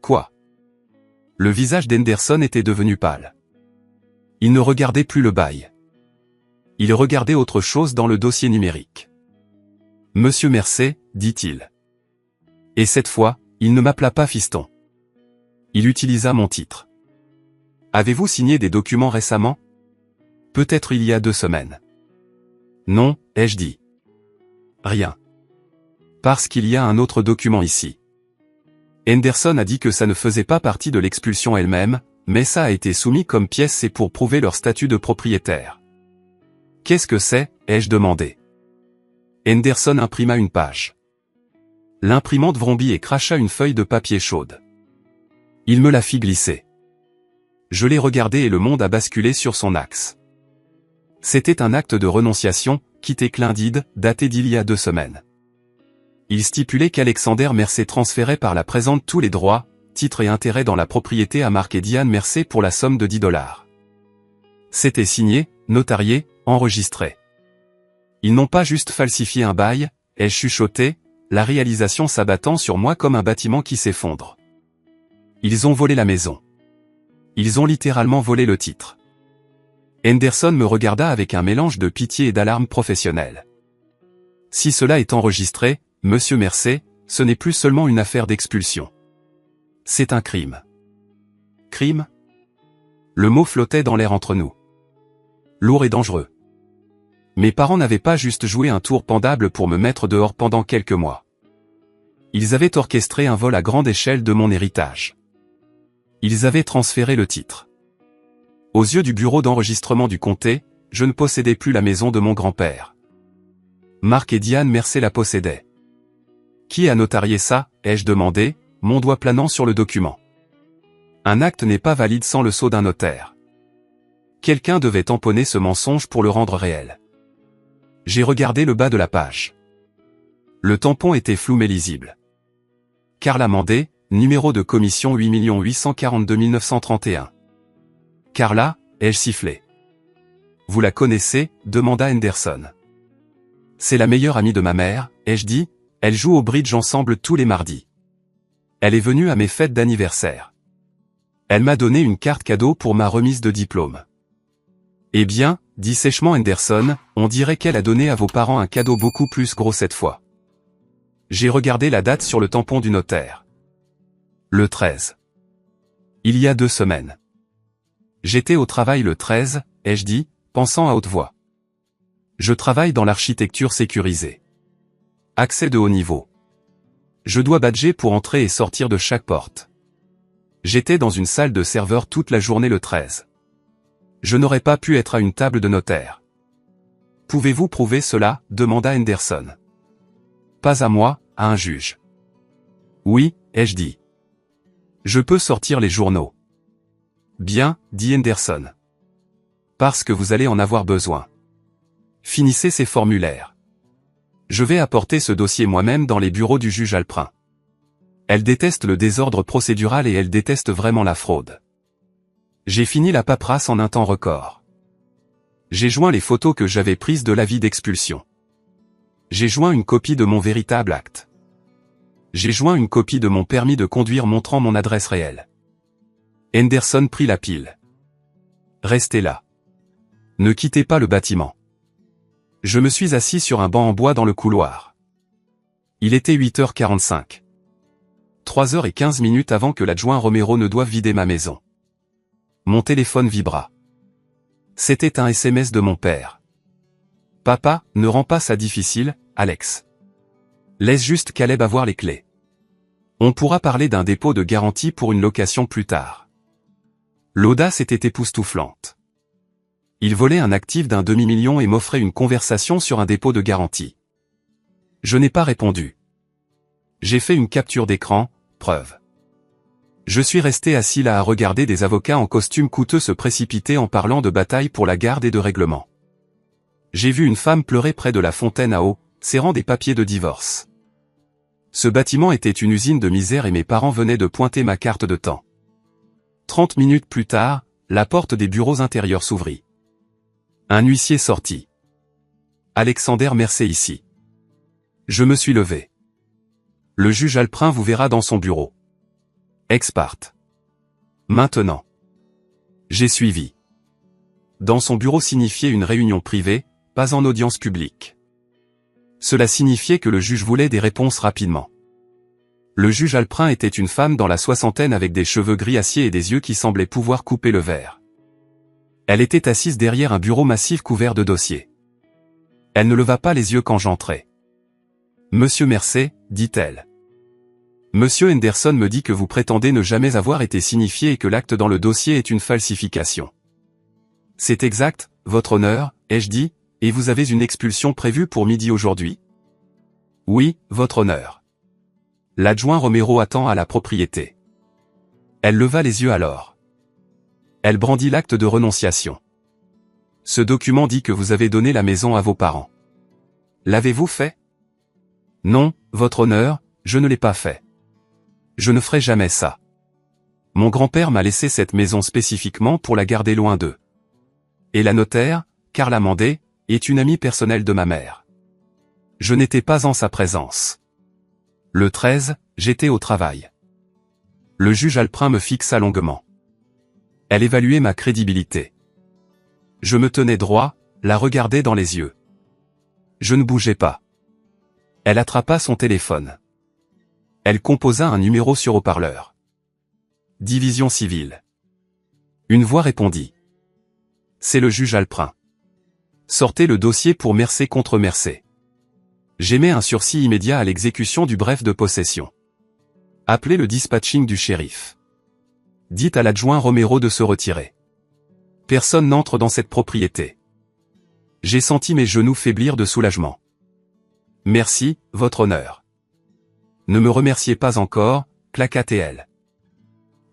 Quoi? Le visage d'Henderson était devenu pâle. Il ne regardait plus le bail. Il regardait autre chose dans le dossier numérique. Monsieur Mersey, dit-il. Et cette fois, il ne m'appela pas fiston. Il utilisa mon titre. Avez-vous signé des documents récemment? Peut-être il y a 2 semaines. Non, ai-je dit. Rien. Parce qu'il y a un autre document ici. Henderson a dit que ça ne faisait pas partie de l'expulsion elle-même, mais ça a été soumis comme pièce et pour prouver leur statut de propriétaire. Qu'est-ce que c'est? Ai-je demandé. Henderson imprima une page. L'imprimante vrombit et cracha une feuille de papier chaude. Il me la fit glisser. Je l'ai regardé et le monde a basculé sur son axe. C'était un acte de renonciation, quitté Clindide, daté d'il y a 2 semaines. Il stipulait qu'Alexander Mersey transférait par la présente tous les droits, titres et intérêts dans la propriété à Mark et Diane Mersey pour la somme de 10 $. C'était signé, notarié, enregistré. Ils n'ont pas juste falsifié un bail, ai-je chuchoté, la réalisation s'abattant sur moi comme un bâtiment qui s'effondre. Ils ont volé la maison. Ils ont littéralement volé le titre. Henderson me regarda avec un mélange de pitié et d'alarme professionnelle. Si cela est enregistré, Monsieur Mersey, ce n'est plus seulement une affaire d'expulsion. C'est un crime. Crime? Le mot flottait dans l'air entre nous. Lourd et dangereux. Mes parents n'avaient pas juste joué un tour pendable pour me mettre dehors pendant quelques mois. Ils avaient orchestré un vol à grande échelle de mon héritage. Ils avaient transféré le titre. Aux yeux du bureau d'enregistrement du comté, je ne possédais plus la maison de mon grand-père. Mark et Diane Mersey la possédaient. Qui a notarié ça? Ai-je demandé, mon doigt planant sur le document. Un acte n'est pas valide sans le sceau d'un notaire. Quelqu'un devait tamponner ce mensonge pour le rendre réel. J'ai regardé le bas de la page. Le tampon était flou mais lisible. Carla Mandé, numéro de commission 8 842 931. Carla, ai-je sifflé. Vous la connaissez? Demanda Henderson. C'est la meilleure amie de ma mère, ai-je dit, elle joue au bridge ensemble tous les mardis. Elle est venue à mes fêtes d'anniversaire. Elle m'a donné une carte cadeau pour ma remise de diplôme. Eh bien, dit sèchement Henderson, on dirait qu'elle a donné à vos parents un cadeau beaucoup plus gros cette fois. J'ai regardé la date sur le tampon du notaire. Le 13. Il y a 2 semaines. J'étais au travail le 13, ai-je dit, pensant à haute voix. Je travaille dans l'architecture sécurisée. Accès de haut niveau. Je dois badger pour entrer et sortir de chaque porte. J'étais dans une salle de serveur toute la journée le 13. Je n'aurais pas pu être à une table de notaire. Pouvez-vous prouver cela, demanda Henderson. Pas à moi, à un juge. Oui, ai-je dit. Je peux sortir les journaux. Bien, dit Henderson. Parce que vous allez en avoir besoin. Finissez ces formulaires. Je vais apporter ce dossier moi-même dans les bureaux du juge Alprin. Elle déteste le désordre procédural et elle déteste vraiment la fraude. J'ai fini la paperasse en un temps record. J'ai joint les photos que j'avais prises de l'avis d'expulsion. J'ai joint une copie de mon véritable acte. J'ai joint une copie de mon permis de conduire montrant mon adresse réelle. Henderson prit la pile. Restez là. Ne quittez pas le bâtiment. Je me suis assis sur un banc en bois dans le couloir. Il était 8h45. 3h15 avant que l'adjoint Romero ne doive vider ma maison. Mon téléphone vibra. C'était un SMS de mon père. Papa, ne rends pas ça difficile, Alex. Laisse juste Caleb avoir les clés. On pourra parler d'un dépôt de garantie pour une location plus tard. L'audace était époustouflante. Il volait un actif d'1 demi-million et m'offrait une conversation sur un dépôt de garantie. Je n'ai pas répondu. J'ai fait une capture d'écran, preuve. Je suis resté assis là à regarder des avocats en costume coûteux se précipiter en parlant de bataille pour la garde et de règlement. J'ai vu une femme pleurer près de la fontaine à eau, serrant des papiers de divorce. Ce bâtiment était une usine de misère et mes parents venaient de pointer ma carte de temps. 30 minutes plus tard, la porte des bureaux intérieurs s'ouvrit. Un huissier sortit. Alexander Mercé ici. Je me suis levé. Le juge Alprin vous verra dans son bureau. Ex parte. Maintenant. J'ai suivi. Dans son bureau signifiait une réunion privée, pas en audience publique. Cela signifiait que le juge voulait des réponses rapidement. Le juge Alprin était une femme dans la soixantaine avec des cheveux gris acier et des yeux qui semblaient pouvoir couper le verre. Elle était assise derrière un bureau massif couvert de dossiers. Elle ne leva pas les yeux quand j'entrai. « Monsieur Mercé, dit-elle. Monsieur Henderson me dit que vous prétendez ne jamais avoir été signifié et que l'acte dans le dossier est une falsification. C'est exact, votre honneur, ai-je dit, et vous avez une expulsion prévue pour midi aujourd'hui? Oui, votre honneur. L'adjoint Romero attend à la propriété. Elle leva les yeux alors. Elle brandit l'acte de renonciation. Ce document dit que vous avez donné la maison à vos parents. L'avez-vous fait? Non, votre honneur, je ne l'ai pas fait. Je ne ferai jamais ça. Mon grand-père m'a laissé cette maison spécifiquement pour la garder loin d'eux. Et la notaire, Carla Mandé, est une amie personnelle de ma mère. Je n'étais pas en sa présence. Le 13, j'étais au travail. Le juge Alprin me fixa longuement. Elle évaluait ma crédibilité. Je me tenais droit, la regardais dans les yeux. Je ne bougeais pas. Elle attrapa son téléphone. Elle composa un numéro sur haut-parleur. Division civile. Une voix répondit. C'est le juge Alprin. Sortez le dossier pour Mercé contre Mercé. J'émets un sursis immédiat à l'exécution du bref de possession. Appelez le dispatching du shérif. Dites à l'adjoint Romero de se retirer. Personne n'entre dans cette propriété. J'ai senti mes genoux faiblir de soulagement. Merci, votre honneur. Ne me remerciez pas encore, claqua-t-elle.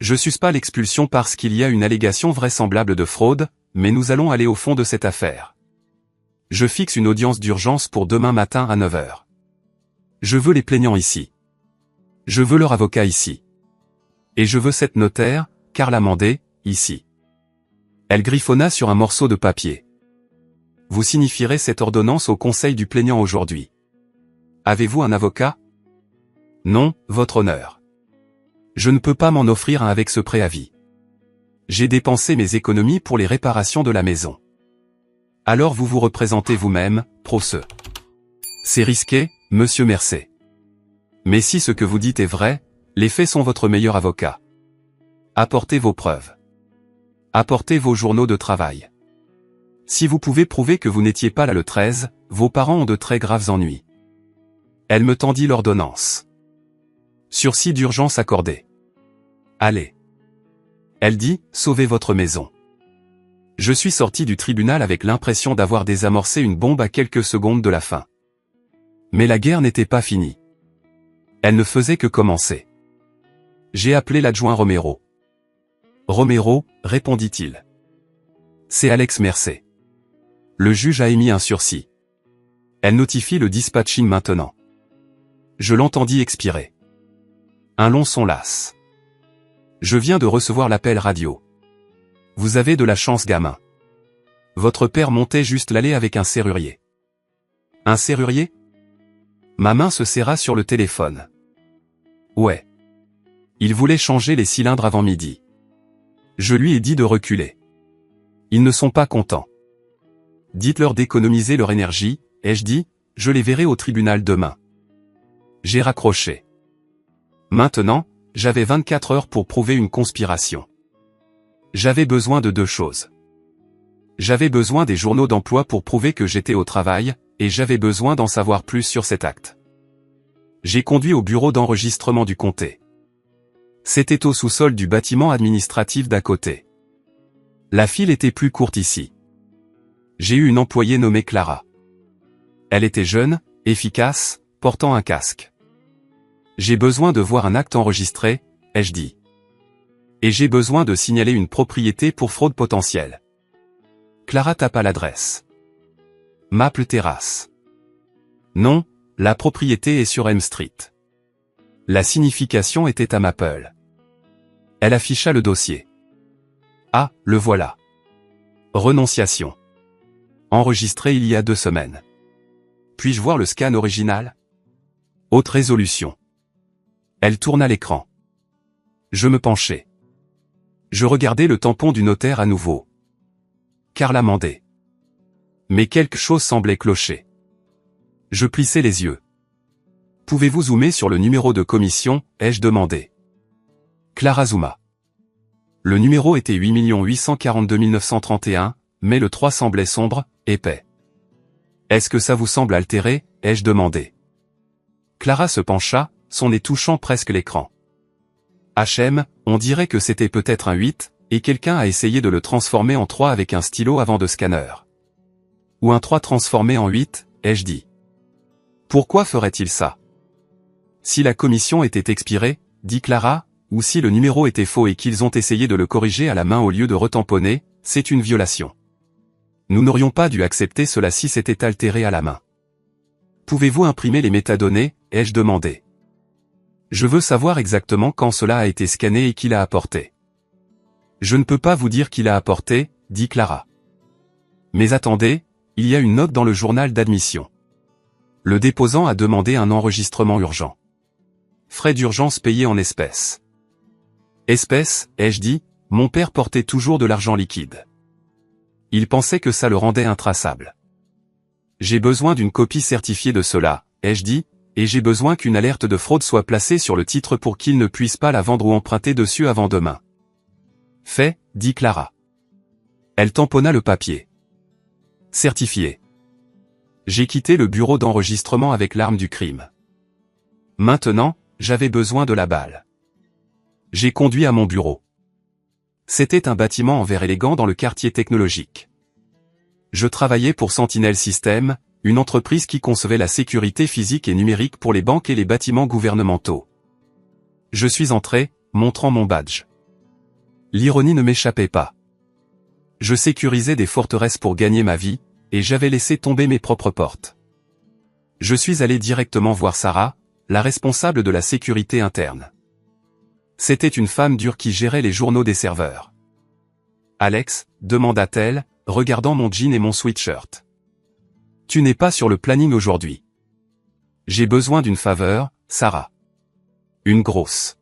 Je suce pas l'expulsion parce qu'il y a une allégation vraisemblable de fraude, mais nous allons aller au fond de cette affaire. Je fixe une audience d'urgence pour demain matin à 9h. Je veux les plaignants ici. Je veux leur avocat ici. Et je veux cette notaire, Carla Mandé, ici. Elle griffonna sur un morceau de papier. Vous signifierez cette ordonnance au conseil du plaignant aujourd'hui. Avez-vous un avocat? Non, votre honneur. Je ne peux pas m'en offrir un avec ce préavis. J'ai dépensé mes économies pour les réparations de la maison. Alors vous vous représentez vous-même, procès. C'est risqué, monsieur Mercé. Mais si ce que vous dites est vrai, les faits sont votre meilleur avocat. Apportez vos preuves. Apportez vos journaux de travail. Si vous pouvez prouver que vous n'étiez pas là le 13, vos parents ont de très graves ennuis. Elle me tendit l'ordonnance. Sursis d'urgence accordé. Allez. Elle dit, sauvez votre maison. Je suis sorti du tribunal avec l'impression d'avoir désamorcé une bombe à quelques secondes de la fin. Mais la guerre n'était pas finie. Elle ne faisait que commencer. J'ai appelé l'adjoint Romero. Romero, répondit-il. C'est Alex Mercé. Le juge a émis un sursis. Elle notifie le dispatching maintenant. Je l'entendis expirer. Un long son las. Je viens de recevoir l'appel radio. Vous avez de la chance, gamin. Votre père montait juste l'allée avec un serrurier. Un serrurier? Ma main se serra sur le téléphone. Ouais. Il voulait changer les cylindres avant midi. Je lui ai dit de reculer. Ils ne sont pas contents. Dites-leur d'économiser leur énergie, ai-je dit, je les verrai au tribunal demain. J'ai raccroché. Maintenant, j'avais 24 heures pour prouver une conspiration. J'avais besoin de deux choses. J'avais besoin des journaux d'emploi pour prouver que j'étais au travail, et j'avais besoin d'en savoir plus sur cet acte. J'ai conduit au bureau d'enregistrement du comté. C'était au sous-sol du bâtiment administratif d'à côté. La file était plus courte ici. J'ai eu une employée nommée Clara. Elle était jeune, efficace, portant un casque. J'ai besoin de voir un acte enregistré, ai-je dit. Et j'ai besoin de signaler une propriété pour fraude potentielle. Clara tapa l'adresse. Maple Terrace. Non, la propriété est sur M Street. La signification était à Maple. Elle afficha le dossier. Ah, le voilà. Renonciation. Enregistré il y a 2 semaines. Puis-je voir le scan original? Haute résolution. Elle tourna l'écran. Je me penchai. Je regardai le tampon du notaire à nouveau. Carla Mandé. Mais quelque chose semblait clocher. Je plissai les yeux. Pouvez-vous zoomer sur le numéro de commission, ai-je demandé. Clara zooma. Le numéro était 8 842 931, mais le 3 semblait sombre, épais. Est-ce que ça vous semble altéré, ai-je demandé. Clara se pencha, son nez touchant presque l'écran. HM, on dirait que c'était peut-être un 8, et quelqu'un a essayé de le transformer en 3 avec un stylo avant de scanner. Ou un 3 transformé en 8, ai-je dit. Pourquoi ferait-il ça? Si la commission était expirée, dit Clara, ou si le numéro était faux et qu'ils ont essayé de le corriger à la main au lieu de retamponner, c'est une violation. Nous n'aurions pas dû accepter cela si c'était altéré à la main. Pouvez-vous imprimer les métadonnées, ai-je demandé. Je veux savoir exactement quand cela a été scanné et qui l'a apporté. Je ne peux pas vous dire qui l'a apporté, dit Clara. Mais attendez, il y a une note dans le journal d'admission. Le déposant a demandé un enregistrement urgent. Frais d'urgence payés en espèces. Espèces, ai-je dit, mon père portait toujours de l'argent liquide. Il pensait que ça le rendait intraçable. J'ai besoin d'une copie certifiée de cela, ai-je dit, et j'ai besoin qu'une alerte de fraude soit placée sur le titre pour qu'il ne puisse pas la vendre ou emprunter dessus avant demain. Fait, dit Clara. Elle tamponna le papier. Certifié. J'ai quitté le bureau d'enregistrement avec l'arme du crime. Maintenant, j'avais besoin de la balle. J'ai conduit à mon bureau. C'était un bâtiment en verre élégant dans le quartier technologique. Je travaillais pour Sentinel Systems, une entreprise qui concevait la sécurité physique et numérique pour les banques et les bâtiments gouvernementaux. Je suis entré, montrant mon badge. L'ironie ne m'échappait pas. Je sécurisais des forteresses pour gagner ma vie, et j'avais laissé tomber mes propres portes. Je suis allé directement voir Sarah, la responsable de la sécurité interne. C'était une femme dure qui gérait les journaux des serveurs. Alex, demanda-t-elle, regardant mon jean et mon sweatshirt. Tu n'es pas sur le planning aujourd'hui. J'ai besoin d'une faveur, Sarah. Une grosse.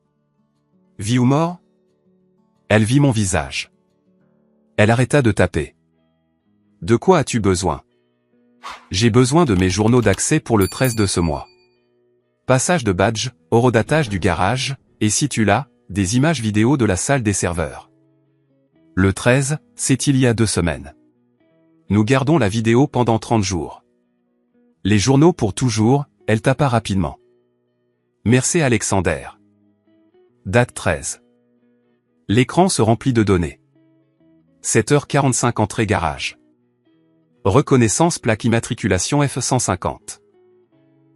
Vie ou mort? Elle vit mon visage. Elle arrêta de taper. De quoi as-tu besoin? J'ai besoin de mes journaux d'accès pour le 13 de ce mois. Passage de badge, horodatage du garage, et si tu l'as, des images vidéo de la salle des serveurs. Le 13, c'est il y a 2 semaines. Nous gardons la vidéo pendant 30 jours. Les journaux pour toujours, elle tapa rapidement. Merci Alexander. Date 13. L'écran se remplit de données. 7h45 entrée garage. Reconnaissance plaque immatriculation F150.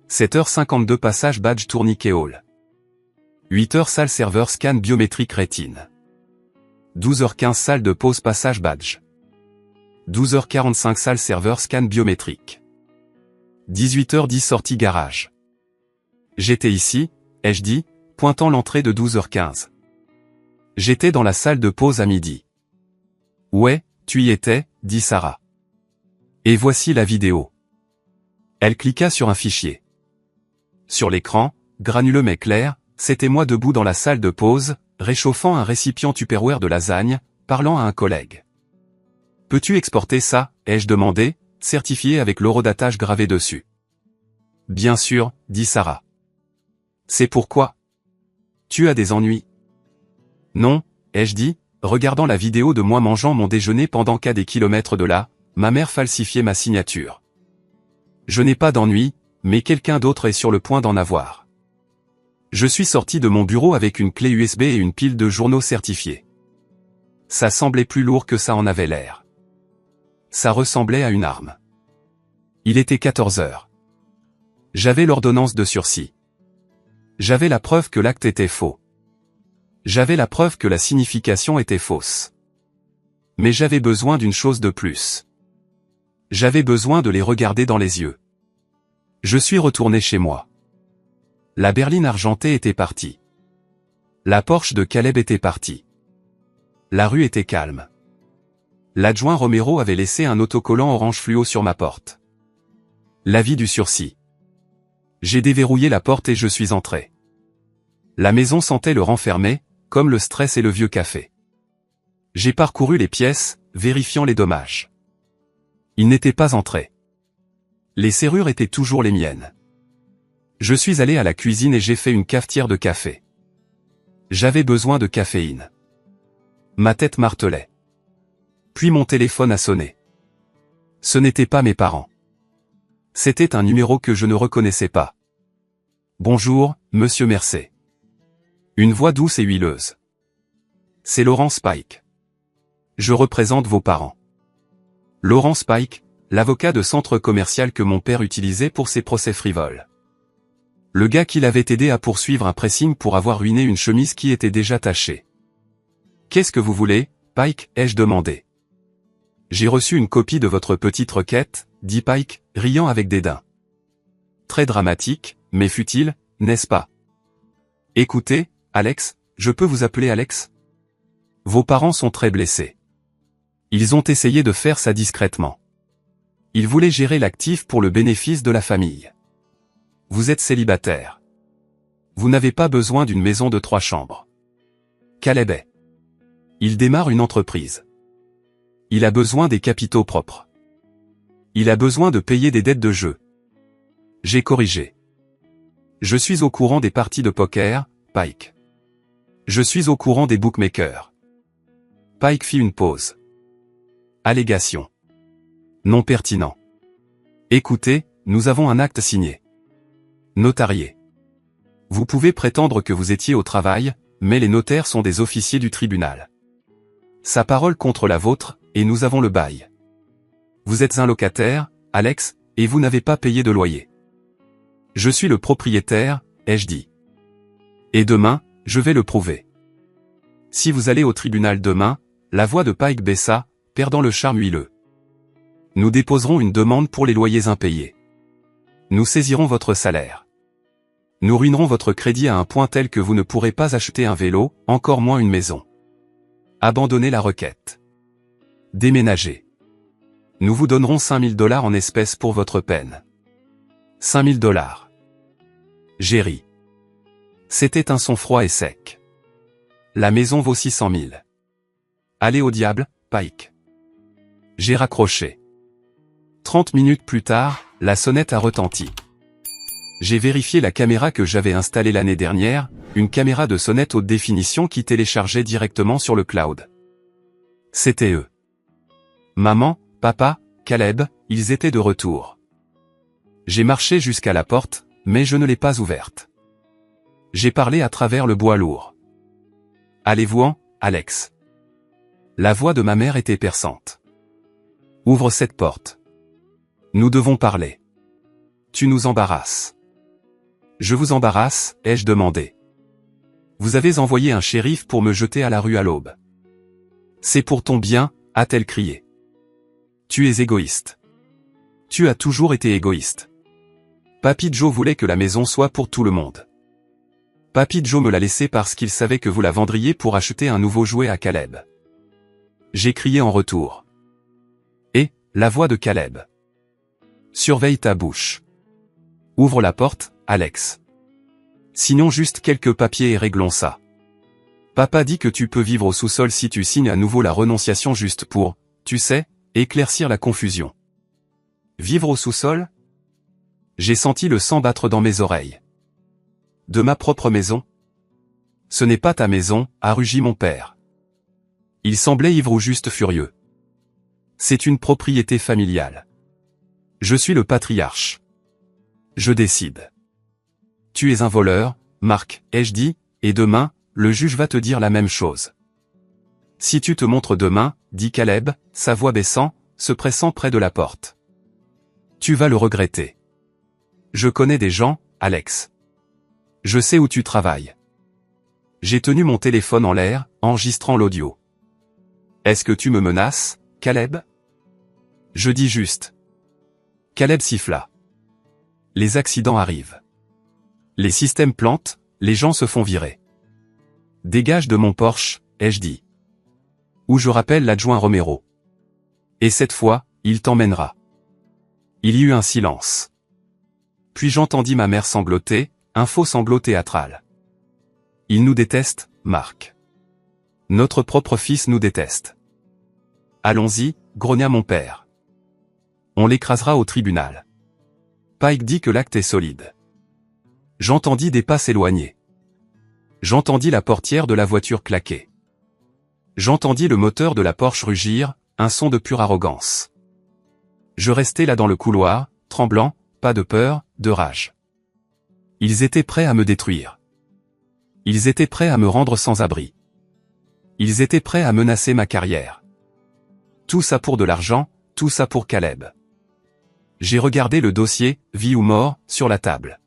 7h52 passage badge tourniquet hall. 8h salle serveur scan biométrique rétine. 12h15 salle de pause passage badge. 12h45 salle serveur scan biométrique. 18h10 sortie garage. J'étais ici, ai-je dit, pointant l'entrée de 12h15. J'étais dans la salle de pause à midi. Ouais, tu y étais, dit Sarah. Et voici la vidéo. Elle cliqua sur un fichier. Sur l'écran, granuleux mais clair, c'était moi debout dans la salle de pause, réchauffant un récipient Tupperware de lasagne, parlant à un collègue. Peux-tu exporter ça, ai-je demandé, certifié avec l'horodatage gravé dessus. Bien sûr, dit Sarah. C'est pourquoi? Tu as des ennuis? Non, ai-je dit, regardant la vidéo de moi mangeant mon déjeuner pendant qu'à des kilomètres de là, ma mère falsifiait ma signature. Je n'ai pas d'ennui, mais quelqu'un d'autre est sur le point d'en avoir. Je suis sorti de mon bureau avec une clé USB et une pile de journaux certifiés. Ça semblait plus lourd que ça en avait l'air. Ça ressemblait à une arme. Il était 14 heures. J'avais l'ordonnance de sursis. J'avais la preuve que l'acte était faux. J'avais la preuve que la signification était fausse. Mais j'avais besoin d'une chose de plus. J'avais besoin de les regarder dans les yeux. Je suis retourné chez moi. La berline argentée était partie. La Porsche de Caleb était partie. La rue était calme. L'adjoint Romero avait laissé un autocollant orange fluo sur ma porte. L'avis du sursis. J'ai déverrouillé la porte et je suis entré. La maison sentait le renfermé, comme le stress et le vieux café. J'ai parcouru les pièces, vérifiant les dommages. Il n'était pas entré. Les serrures étaient toujours les miennes. Je suis allé à la cuisine et j'ai fait une cafetière de café. J'avais besoin de caféine. Ma tête martelait. Puis mon téléphone a sonné. Ce n'étaient pas mes parents. C'était un numéro que je ne reconnaissais pas. Bonjour, monsieur Mercé. Une voix douce et huileuse. C'est Laurent Spike. Je représente vos parents. Laurent Spike, l'avocat de centre commercial que mon père utilisait pour ses procès frivoles. Le gars qui l'avait aidé à poursuivre un pressing pour avoir ruiné une chemise qui était déjà tachée. Qu'est-ce que vous voulez, Pike, ai-je demandé. J'ai reçu une copie de votre petite requête, dit Pike, riant avec dédain. Très dramatique, mais futile, n'est-ce pas? Écoutez, Alex, je peux vous appeler Alex? Vos parents sont très blessés. Ils ont essayé de faire ça discrètement. Ils voulaient gérer l'actif pour le bénéfice de la famille. Vous êtes célibataire. Vous n'avez pas besoin d'une maison de 3 chambres. Caleb est. Il démarre une entreprise. Il a besoin des capitaux propres. Il a besoin de payer des dettes de jeu. J'ai corrigé. Je suis au courant des parties de poker, Pike. Je suis au courant des bookmakers. Pike fit une pause. Allégation. Non pertinent. Écoutez, nous avons un acte signé. Notarié. Vous pouvez prétendre que vous étiez au travail, mais les notaires sont des officiers du tribunal. Sa parole contre la vôtre, et nous avons le bail. Vous êtes un locataire, Alex, et vous n'avez pas payé de loyer. Je suis le propriétaire, ai-je dit. Et demain, je vais le prouver. Si vous allez au tribunal demain, la voix de Pike baissa, perdant le charme huileux. Nous déposerons une demande pour les loyers impayés. Nous saisirons votre salaire. Nous ruinerons votre crédit à un point tel que vous ne pourrez pas acheter un vélo, encore moins une maison. Abandonnez la requête. Déménagez. Nous vous donnerons 5 000 $ en espèces pour votre peine. 5 000 $. J'ai ri. C'était un son froid et sec. La maison vaut 600 000. Allez au diable, Pike. J'ai raccroché. 30 minutes plus tard, la sonnette a retenti. J'ai vérifié la caméra que j'avais installée l'année dernière, une caméra de sonnette haute définition qui téléchargeait directement sur le cloud. C'était eux. Maman, papa, Caleb, ils étaient de retour. J'ai marché jusqu'à la porte, mais je ne l'ai pas ouverte. J'ai parlé à travers le bois lourd. Allez-vous-en, Alex. La voix de ma mère était perçante. Ouvre cette porte. Nous devons parler. Tu nous embarrasses. Je vous embarrasse, ai-je demandé. Vous avez envoyé un shérif pour me jeter à la rue à l'aube. C'est pour ton bien, a-t-elle crié. Tu es égoïste. Tu as toujours été égoïste. Papy Joe voulait que la maison soit pour tout le monde. Papy Joe me l'a laissée parce qu'il savait que vous la vendriez pour acheter un nouveau jouet à Caleb. J'ai crié en retour. Et, la voix de Caleb. Surveille ta bouche. Ouvre la porte, Alex. Signons juste quelques papiers et réglons ça. Papa dit que tu peux vivre au sous-sol si tu signes à nouveau la renonciation juste pour, tu sais, éclaircir la confusion. Vivre au sous-sol? J'ai senti le sang battre dans mes oreilles. De ma propre maison? Ce n'est pas ta maison, a rugi mon père. Il semblait ivre ou juste furieux. C'est une propriété familiale. Je suis le patriarche. Je décide. Tu es un voleur, Marc, ai-je dit, et demain, le juge va te dire la même chose. Si tu te montres demain, dit Caleb, sa voix baissant, se pressant près de la porte. Tu vas le regretter. Je connais des gens, Alex. Je sais où tu travailles. J'ai tenu mon téléphone en l'air, enregistrant l'audio. Est-ce que tu me menaces, Caleb? Je dis juste. Caleb siffla. Les accidents arrivent. Les systèmes plantent, les gens se font virer. Dégage de mon Porsche, ai-je dit. Ou je rappelle l'adjoint Romero. Et cette fois, il t'emmènera. Il y eut un silence. Puis j'entendis ma mère sangloter, un faux sanglot théâtral. Il nous déteste, Marc. Notre propre fils nous déteste. Allons-y, grogna mon père. On l'écrasera au tribunal. Pike dit que l'acte est solide. J'entendis des pas s'éloigner. J'entendis la portière de la voiture claquer. J'entendis le moteur de la Porsche rugir, un son de pure arrogance. Je restai là dans le couloir, tremblant, pas de peur, de rage. Ils étaient prêts à me détruire. Ils étaient prêts à me rendre sans abri. Ils étaient prêts à menacer ma carrière. Tout ça pour de l'argent, tout ça pour Caleb. J'ai regardé le dossier, vie ou mort, sur la table.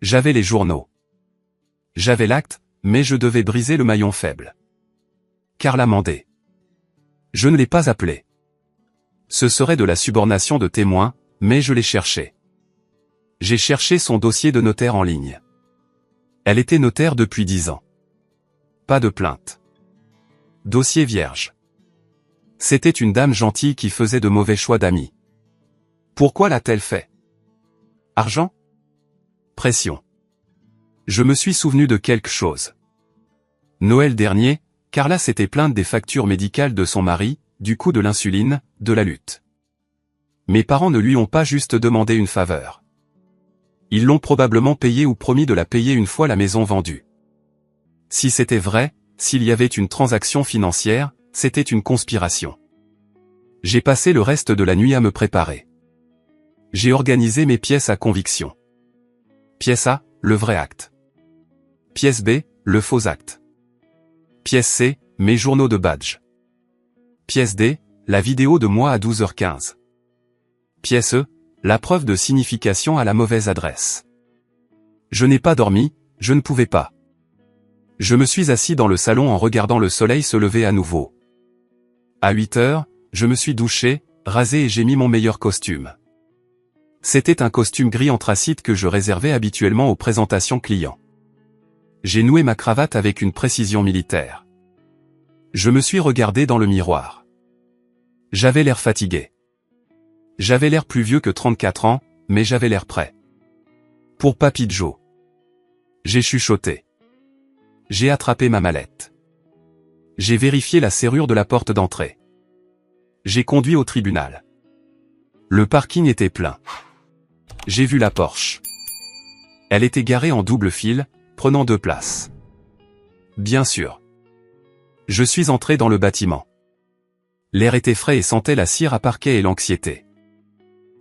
J'avais les journaux. J'avais l'acte, mais je devais briser le maillon faible. Carla Mandé. Je ne l'ai pas appelé. Ce serait de la subornation de témoin, mais je l'ai cherché. J'ai cherché son dossier de notaire en ligne. Elle était notaire depuis 10 ans. Pas de plainte. Dossier vierge. C'était une dame gentille qui faisait de mauvais choix d'amis. Pourquoi l'a-t-elle fait? Argent? Pression. Je me suis souvenu de quelque chose. Noël dernier, Carla s'était plainte des factures médicales de son mari, du coût de l'insuline, de la lutte. Mes parents ne lui ont pas juste demandé une faveur. Ils l'ont probablement payé ou promis de la payer une fois la maison vendue. Si c'était vrai, s'il y avait une transaction financière, c'était une conspiration. J'ai passé le reste de la nuit à me préparer. J'ai organisé mes pièces à conviction. Pièce A, le vrai acte. Pièce B, le faux acte. Pièce C, mes journaux de badge. Pièce D, la vidéo de moi à 12h15. Pièce E, la preuve de signification à la mauvaise adresse. Je n'ai pas dormi, je ne pouvais pas. Je me suis assis dans le salon en regardant le soleil se lever à nouveau. À 8h, je me suis douché, rasé et j'ai mis mon meilleur costume. C'était un costume gris anthracite que je réservais habituellement aux présentations clients. J'ai noué ma cravate avec une précision militaire. Je me suis regardé dans le miroir. J'avais l'air fatigué. J'avais l'air plus vieux que 34 ans, mais j'avais l'air prêt. Pour Papy Joe. J'ai chuchoté. J'ai attrapé ma mallette. J'ai vérifié la serrure de la porte d'entrée. J'ai conduit au tribunal. Le parking était plein. J'ai vu la Porsche. Elle était garée en double file, prenant 2 places. Bien sûr. Je suis entré dans le bâtiment. L'air était frais et sentait la cire à parquet et l'anxiété.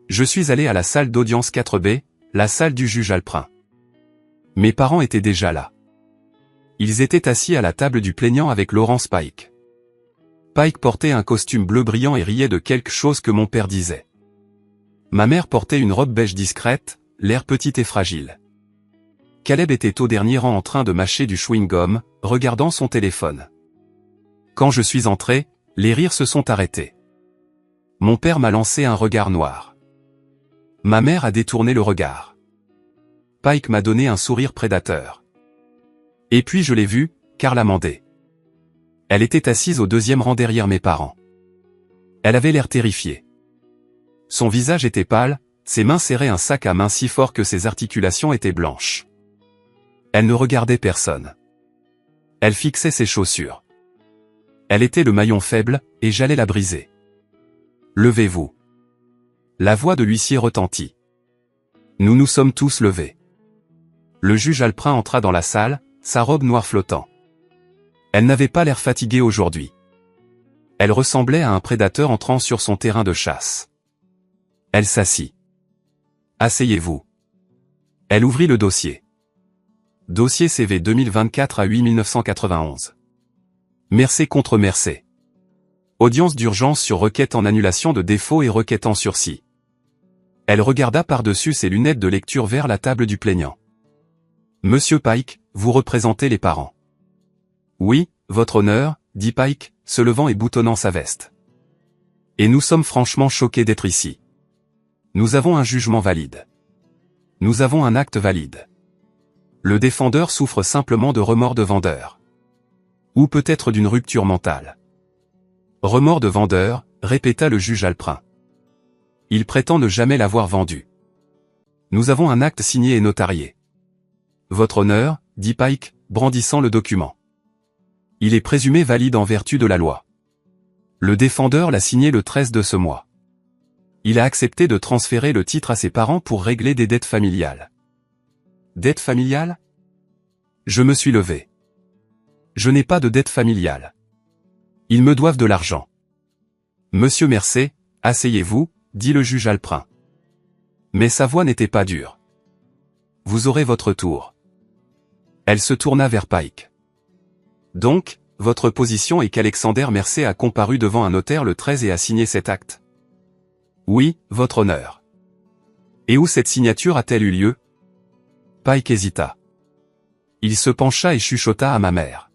Je suis allé à la salle d'audience 4B, la salle du juge Alprin. Mes parents étaient déjà là. Ils étaient assis à la table du plaignant avec Laurence Pike. Pike portait un costume bleu brillant et riait de quelque chose que mon père disait. Ma mère portait une robe beige discrète, l'air petite et fragile. Caleb était au dernier rang en train de mâcher du chewing-gum, regardant son téléphone. Quand je suis entré, les rires se sont arrêtés. Mon père m'a lancé un regard noir. Ma mère a détourné le regard. Pike m'a donné un sourire prédateur. Et puis je l'ai vue, Carla Mandé. Elle était assise au 2e rang derrière mes parents. Elle avait l'air terrifiée. Son visage était pâle, ses mains serraient un sac à main si fort que ses articulations étaient blanches. Elle ne regardait personne. Elle fixait ses chaussures. Elle était le maillon faible, et j'allais la briser. Levez-vous. La voix de l'huissier retentit. Nous nous sommes tous levés. Le juge Alprin entra dans la salle, sa robe noire flottant. Elle n'avait pas l'air fatiguée aujourd'hui. Elle ressemblait à un prédateur entrant sur son terrain de chasse. Elle s'assit. Asseyez-vous. Elle ouvrit le dossier. Dossier CV 2024 à 8 1991. Mercé contre Mercé. Audience d'urgence sur requête en annulation de défaut et requête en sursis. Elle regarda par-dessus ses lunettes de lecture vers la table du plaignant. Monsieur Pike, vous représentez les parents. Oui, votre honneur, dit Pike, se levant et boutonnant sa veste. Et nous sommes franchement choqués d'être ici. Nous avons un jugement valide. Nous avons un acte valide. Le défendeur souffre simplement de remords de vendeur. Ou peut-être d'une rupture mentale. Remords de vendeur, répéta le juge Alprin. Il prétend ne jamais l'avoir vendu. Nous avons un acte signé et notarié. Votre honneur, dit Pike, brandissant le document. Il est présumé valide en vertu de la loi. Le défendeur l'a signé le 13 de ce mois. Il a accepté de transférer le titre à ses parents pour régler des dettes familiales. Dettes familiales ? Je me suis levé. Je n'ai pas de dette familiale. Ils me doivent de l'argent. Monsieur Mercé, asseyez-vous, dit le juge Alprin. Mais sa voix n'était pas dure. Vous aurez votre tour. Elle se tourna vers Pike. Donc, votre position est qu'Alexander Mercé a comparu devant un notaire le 13 et a signé cet acte. Oui, votre honneur. Et où cette signature a-t-elle eu lieu ? Pike hésita. Il se pencha et chuchota à ma mère.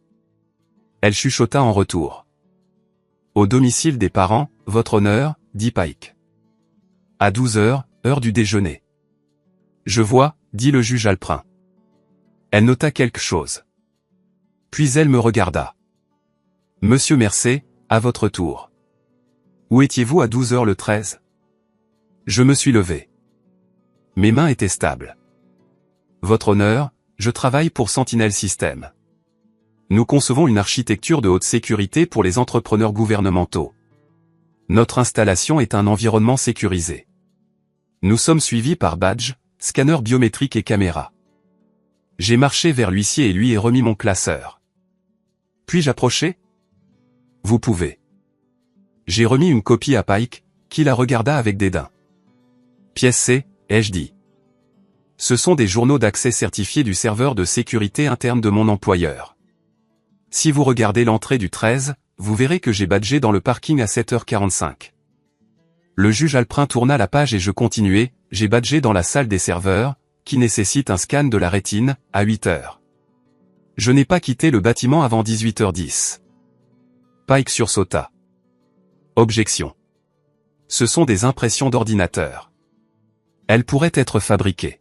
Elle chuchota en retour. Au domicile des parents, votre honneur, dit Pike. À 12 heures, heure du déjeuner. Je vois, dit le juge Alprin. Elle nota quelque chose. Puis elle me regarda. Monsieur Mercé, à votre tour. Où étiez-vous à 12 heures le 13 ? Je me suis levé. Mes mains étaient stables. Votre honneur, je travaille pour Sentinel System. Nous concevons une architecture de haute sécurité pour les entrepreneurs gouvernementaux. Notre installation est un environnement sécurisé. Nous sommes suivis par badge, scanner biométrique et caméra. J'ai marché vers l'huissier et lui ai remis mon classeur. Puis-je approcher ? Vous pouvez. J'ai remis une copie à Pike, qui la regarda avec dédain. Pièce C, ai-je dit. Ce sont des journaux d'accès certifiés du serveur de sécurité interne de mon employeur. Si vous regardez l'entrée du 13, vous verrez que j'ai badgé dans le parking à 7h45. Le juge Alprin tourna la page et je continuai, j'ai badgé dans la salle des serveurs, qui nécessite un scan de la rétine, à 8h. Je n'ai pas quitté le bâtiment avant 18h10. Pike sursauta. Objection. Ce sont des impressions d'ordinateur. Elles pourraient être fabriquées.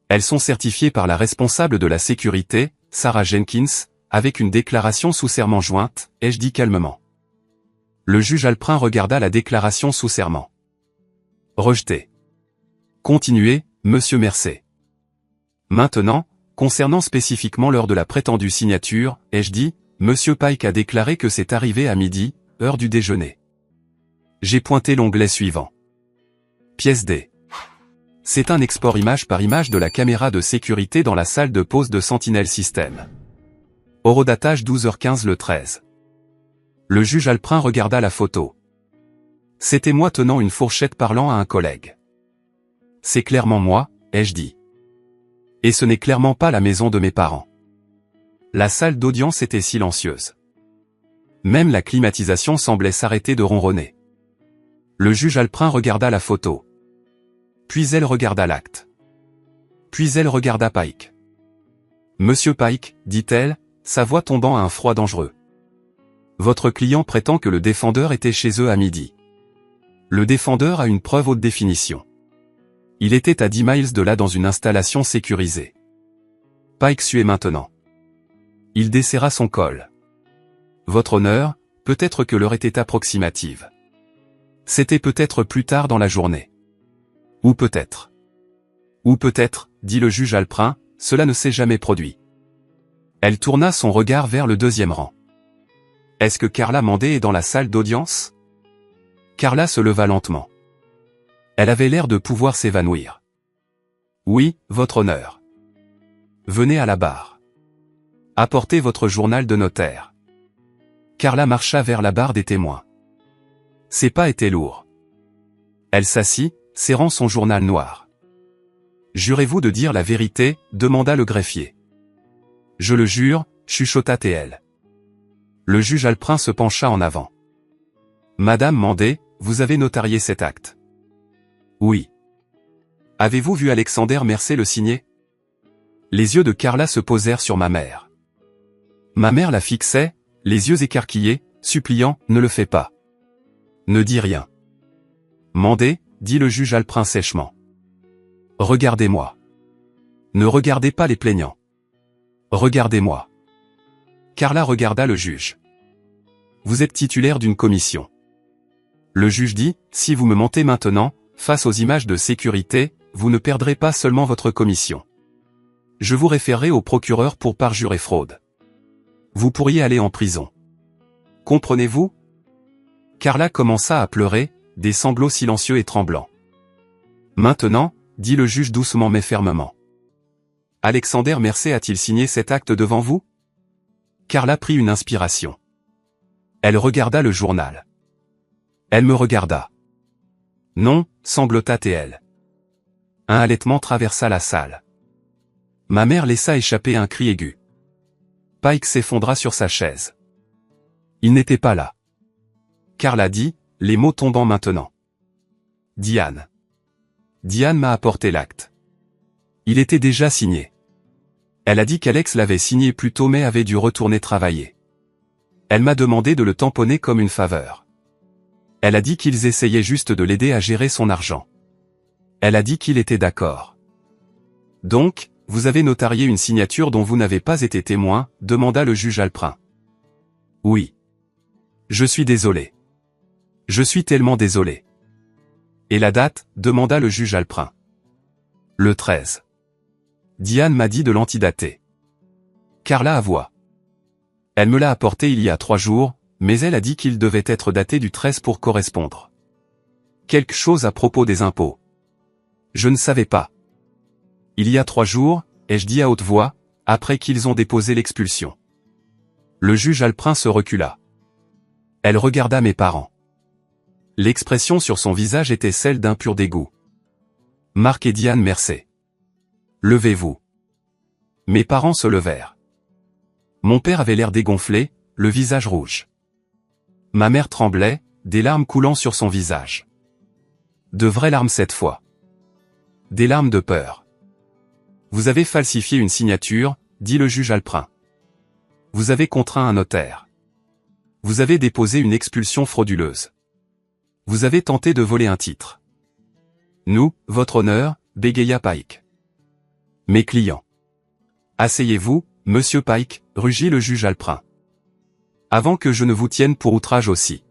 Elles sont certifiées par la responsable de la sécurité, Sarah Jenkins, avec une déclaration sous serment jointe, ai-je dit calmement. Le juge Alprin regarda la déclaration sous serment. Rejeté. Continuez, monsieur Mercé. Maintenant, concernant spécifiquement l'heure de la prétendue signature, ai-je dit, monsieur Pike a déclaré que c'est arrivé à midi, heure du déjeuner. J'ai pointé l'onglet suivant. Pièce D. C'est un export image par image de la caméra de sécurité dans la salle de pause de Sentinel System. Horodatage 12h15 le 13. Le juge Alprin regarda la photo. C'était moi tenant une fourchette parlant à un collègue. C'est clairement moi, ai-je dit. Et ce n'est clairement pas la maison de mes parents. La salle d'audience était silencieuse. Même la climatisation semblait s'arrêter de ronronner. Le juge Alprin regarda la photo. Puis elle regarda l'acte. Puis elle regarda Pike. « Monsieur Pike, dit-elle, sa voix tombant à un froid dangereux. Votre client prétend que le défendeur était chez eux à midi. Le défendeur a une preuve haute définition. Il était à 10 miles de là dans une installation sécurisée. Pike suait maintenant. Il desserra son col. Votre honneur, peut-être que l'heure était approximative. C'était peut-être plus tard dans la journée. Ou peut-être, dit le juge Alprin, cela ne s'est jamais produit. Elle tourna son regard vers le deuxième rang. Est-ce que Carla Mandé est dans la salle d'audience? Carla se leva lentement. Elle avait l'air de pouvoir s'évanouir. Oui, votre honneur. Venez à la barre. Apportez votre journal de notaire. Carla marcha vers la barre des témoins. Ses pas étaient lourds. Elle s'assit, serrant son journal noir. Jurez-vous de dire la vérité, demanda le greffier. Je le jure, chuchota TL. Le juge Alprin se pencha en avant. Madame Mandé, vous avez notarié cet acte. Oui. Avez-vous vu Alexander Mercé le signer? Les yeux de Carla se posèrent sur ma mère. Ma mère la fixait, les yeux écarquillés, suppliant, ne le fais pas. Ne dis rien. Mandé, dit le juge Alprin sèchement. Regardez-moi. Ne regardez pas les plaignants. Regardez-moi. Carla regarda le juge. Vous êtes titulaire d'une commission. Le juge dit, si vous me mentez maintenant, face aux images de sécurité, vous ne perdrez pas seulement votre commission. Je vous référerai au procureur pour parjure et fraude. Vous pourriez aller en prison. Comprenez-vous? Carla commença à pleurer, des sanglots silencieux et tremblants. Maintenant, dit le juge doucement mais fermement. Alexander Mercé a-t-il signé cet acte devant vous? Carla prit une inspiration. Elle regarda le journal. Elle me regarda. Non, sanglota TL. Un halètement traversa la salle. Ma mère laissa échapper un cri aigu. Pike s'effondra sur sa chaise. Il n'était pas là. Carla dit, les mots tombant maintenant. Diane. Diane m'a apporté l'acte. Il était déjà signé. Elle a dit qu'Alex l'avait signé plus tôt mais avait dû retourner travailler. Elle m'a demandé de le tamponner comme une faveur. Elle a dit qu'ils essayaient juste de l'aider à gérer son argent. Elle a dit qu'il était d'accord. Donc, vous avez notarié une signature dont vous n'avez pas été témoin, demanda le juge Alprin. Oui. Je suis désolé. Je suis tellement désolé. Et la date, demanda le juge Alprin. Le 13. Diane m'a dit de l'antidater. Carla avoua. Elle me l'a apporté il y a 3 jours, mais elle a dit qu'il devait être daté du 13 pour correspondre. Quelque chose à propos des impôts. Je ne savais pas. Il y a 3 jours, ai-je dit à haute voix, après qu'ils ont déposé l'expulsion. Le juge Alprin se recula. Elle regarda mes parents. L'expression sur son visage était celle d'un pur dégoût. Marc et Diane Mercé. Levez-vous. Mes parents se levèrent. Mon père avait l'air dégonflé, le visage rouge. Ma mère tremblait, des larmes coulant sur son visage. De vraies larmes cette fois. Des larmes de peur. Vous avez falsifié une signature, dit le juge Alprin. Vous avez contraint un notaire. Vous avez déposé une expulsion frauduleuse. Vous avez tenté de voler un titre. Nous, votre honneur, bégaya Pike. Mes clients. Asseyez-vous, monsieur Pike, rugit le juge Alprin. Avant que je ne vous tienne pour outrage aussi.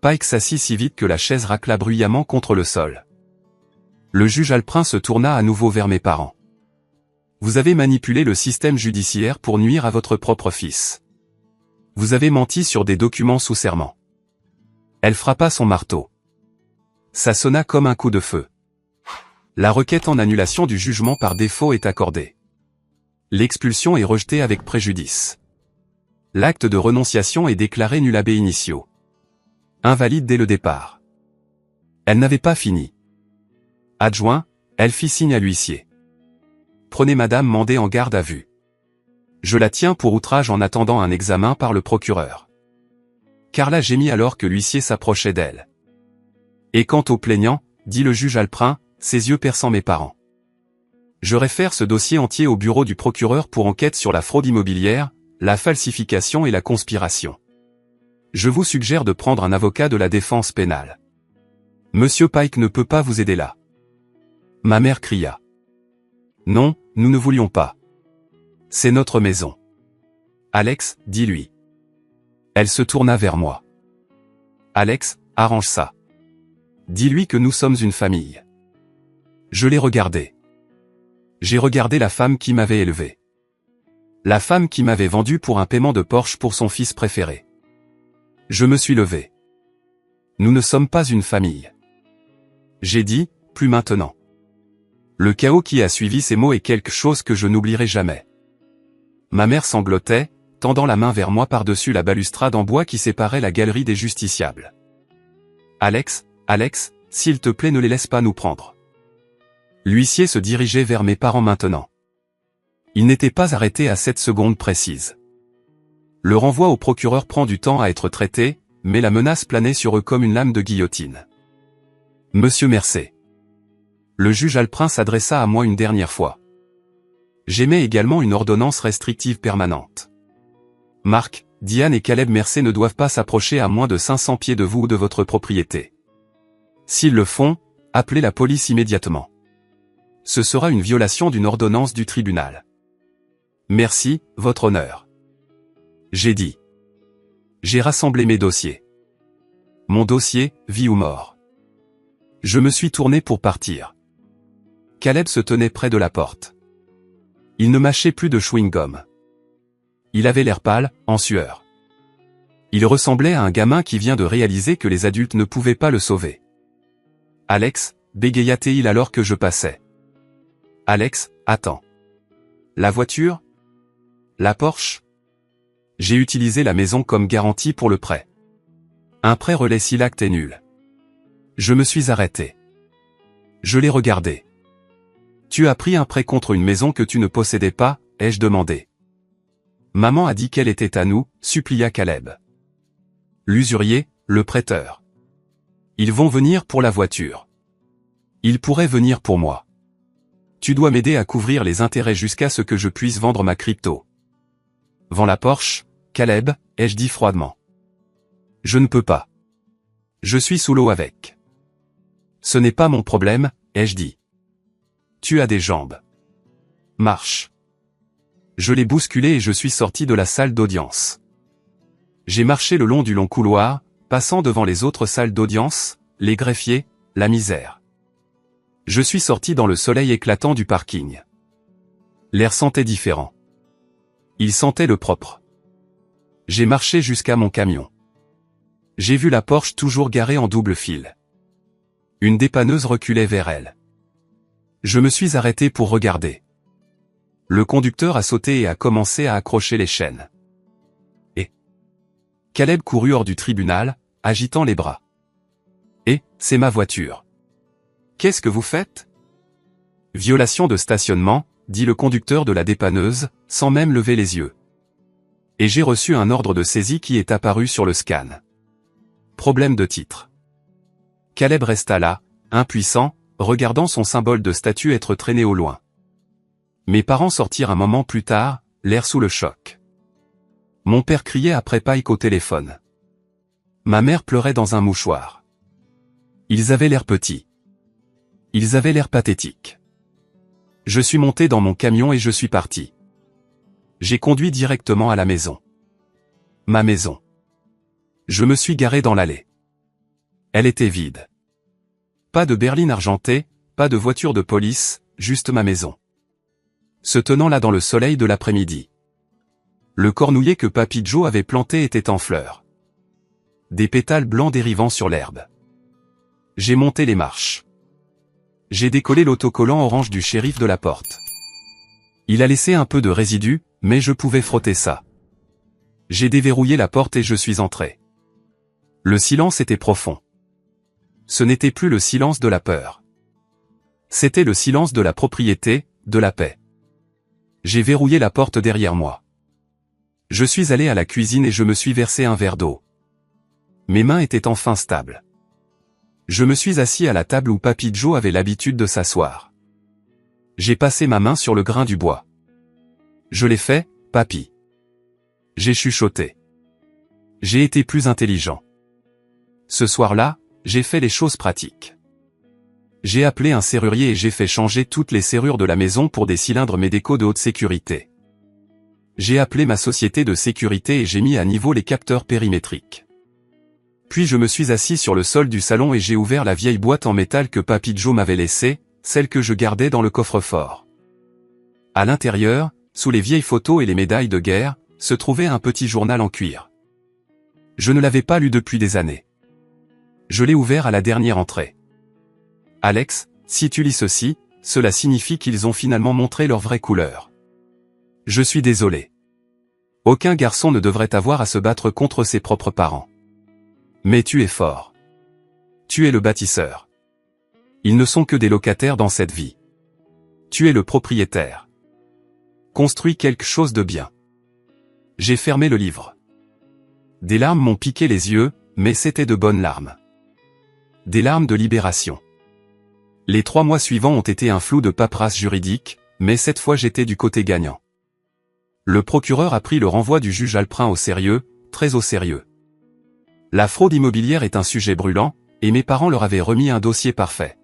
Pike s'assit si vite que la chaise racla bruyamment contre le sol. Le juge Alprin se tourna à nouveau vers mes parents. Vous avez manipulé le système judiciaire pour nuire à votre propre fils. Vous avez menti sur des documents sous serment. Elle frappa son marteau. Ça sonna comme un coup de feu. La requête en annulation du jugement par défaut est accordée. L'expulsion est rejetée avec préjudice. L'acte de renonciation est déclaré nul ab initio. Invalide dès le départ. Elle n'avait pas fini. Adjoint, elle fit signe à l'huissier. Prenez madame Mandé en garde à vue. Je la tiens pour outrage en attendant un examen par le procureur. Carla gémit alors que l'huissier s'approchait d'elle. Et quant au plaignant, dit le juge Alprin, ses yeux perçant mes parents. Je réfère ce dossier entier au bureau du procureur pour enquête sur la fraude immobilière, la falsification et la conspiration. Je vous suggère de prendre un avocat de la défense pénale. Monsieur Pike ne peut pas vous aider là. Ma mère cria. Non, nous ne voulions pas. C'est notre maison. Alex, dis-lui. Elle se tourna vers moi. Alex, arrange ça. Dis-lui que nous sommes une famille. Je l'ai regardé. J'ai regardé la femme qui m'avait élevé. La femme qui m'avait vendu pour un paiement de Porsche pour son fils préféré. Je me suis levé. Nous ne sommes pas une famille. J'ai dit, plus maintenant. Le chaos qui a suivi ces mots est quelque chose que je n'oublierai jamais. Ma mère sanglotait, tendant la main vers moi par-dessus la balustrade en bois qui séparait la galerie des justiciables. Alex, Alex, s'il te plaît ne les laisse pas nous prendre. L'huissier se dirigeait vers mes parents maintenant. Il n'était pas arrêté à cette seconde précise. Le renvoi au procureur prend du temps à être traité, mais la menace planait sur eux comme une lame de guillotine. Monsieur Mercé. Le juge Alprin s'adressa à moi une dernière fois. J'émets également une ordonnance restrictive permanente. Marc, Diane et Caleb Mercé ne doivent pas s'approcher à moins de 500 pieds de vous ou de votre propriété. S'ils le font, appelez la police immédiatement. Ce sera une violation d'une ordonnance du tribunal. Merci, votre honneur. J'ai dit. J'ai rassemblé mes dossiers. Mon dossier, vie ou mort. Je me suis tourné pour partir. Caleb se tenait près de la porte. Il ne mâchait plus de chewing-gum. Il avait l'air pâle, en sueur. Il ressemblait à un gamin qui vient de réaliser que les adultes ne pouvaient pas le sauver. Alex, bégaya-t-il alors que je passais. Alex, attends. La voiture? La Porsche? J'ai utilisé la maison comme garantie pour le prêt. Un prêt relais si l'acte est nul. Je me suis arrêté. Je l'ai regardé. Tu as pris un prêt contre une maison que tu ne possédais pas, ai-je demandé. Maman a dit qu'elle était à nous, supplia Caleb. L'usurier, le prêteur. Ils vont venir pour la voiture. Ils pourraient venir pour moi. Tu dois m'aider à couvrir les intérêts jusqu'à ce que je puisse vendre ma crypto. Vends la Porsche, Caleb, ai-je dit froidement. Je ne peux pas. Je suis sous l'eau avec. Ce n'est pas mon problème, ai-je dit. Tu as des jambes. Marche. Je l'ai bousculé et je suis sorti de la salle d'audience. J'ai marché le long du long couloir, passant devant les autres salles d'audience, les greffiers, la misère. Je suis sorti dans le soleil éclatant du parking. L'air sentait différent. Il sentait le propre. J'ai marché jusqu'à mon camion. J'ai vu la Porsche toujours garée en double fil. Une dépanneuse reculait vers elle. Je me suis arrêté pour regarder. Le conducteur a sauté et a commencé à accrocher les chaînes. Et Caleb courut hors du tribunal, agitant les bras. Et, c'est ma voiture. Qu'est-ce que vous faites? Violation de stationnement, dit le conducteur de la dépanneuse, sans même lever les yeux. Et j'ai reçu un ordre de saisie qui est apparu sur le scan. Problème de titre. Caleb resta là, impuissant, regardant son symbole de statut être traîné au loin. Mes parents sortirent un moment plus tard, l'air sous le choc. Mon père criait après Pike au téléphone. Ma mère pleurait dans un mouchoir. Ils avaient l'air petits. Ils avaient l'air pathétiques. Je suis monté dans mon camion et je suis parti. J'ai conduit directement à la maison. Ma maison. Je me suis garé dans l'allée. Elle était vide. Pas de berline argentée, pas de voiture de police, juste ma maison. Se tenant là dans le soleil de l'après-midi. Le cornouiller que Papy Joe avait planté était en fleurs. Des pétales blancs dérivant sur l'herbe. J'ai monté les marches. J'ai décollé l'autocollant orange du shérif de la porte. Il a laissé un peu de résidu, mais je pouvais frotter ça. J'ai déverrouillé la porte et je suis entré. Le silence était profond. Ce n'était plus le silence de la peur. C'était le silence de la propriété, de la paix. J'ai verrouillé la porte derrière moi. Je suis allé à la cuisine et je me suis versé un verre d'eau. Mes mains étaient enfin stables. Je me suis assis à la table où Papy Joe avait l'habitude de s'asseoir. J'ai passé ma main sur le grain du bois. Je l'ai fait, papy. J'ai chuchoté. J'ai été plus intelligent. Ce soir-là, j'ai fait les choses pratiques. J'ai appelé un serrurier et j'ai fait changer toutes les serrures de la maison pour des cylindres Medeco de haute sécurité. J'ai appelé ma société de sécurité et j'ai mis à niveau les capteurs périmétriques. Puis je me suis assis sur le sol du salon et j'ai ouvert la vieille boîte en métal que Papy Joe m'avait laissée, celle que je gardais dans le coffre-fort. À l'intérieur, sous les vieilles photos et les médailles de guerre, se trouvait un petit journal en cuir. Je ne l'avais pas lu depuis des années. Je l'ai ouvert à la dernière entrée. Alex, si tu lis ceci, cela signifie qu'ils ont finalement montré leur vraie couleur. Je suis désolé. Aucun garçon ne devrait avoir à se battre contre ses propres parents. Mais tu es fort. Tu es le bâtisseur. Ils ne sont que des locataires dans cette vie. Tu es le propriétaire. Construis quelque chose de bien. J'ai fermé le livre. Des larmes m'ont piqué les yeux, mais c'était de bonnes larmes. Des larmes de libération. Les 3 mois suivants ont été un flou de paperasse juridique, mais cette fois j'étais du côté gagnant. Le procureur a pris le renvoi du juge Alprin au sérieux, très au sérieux. La fraude immobilière est un sujet brûlant, et mes parents leur avaient remis un dossier parfait.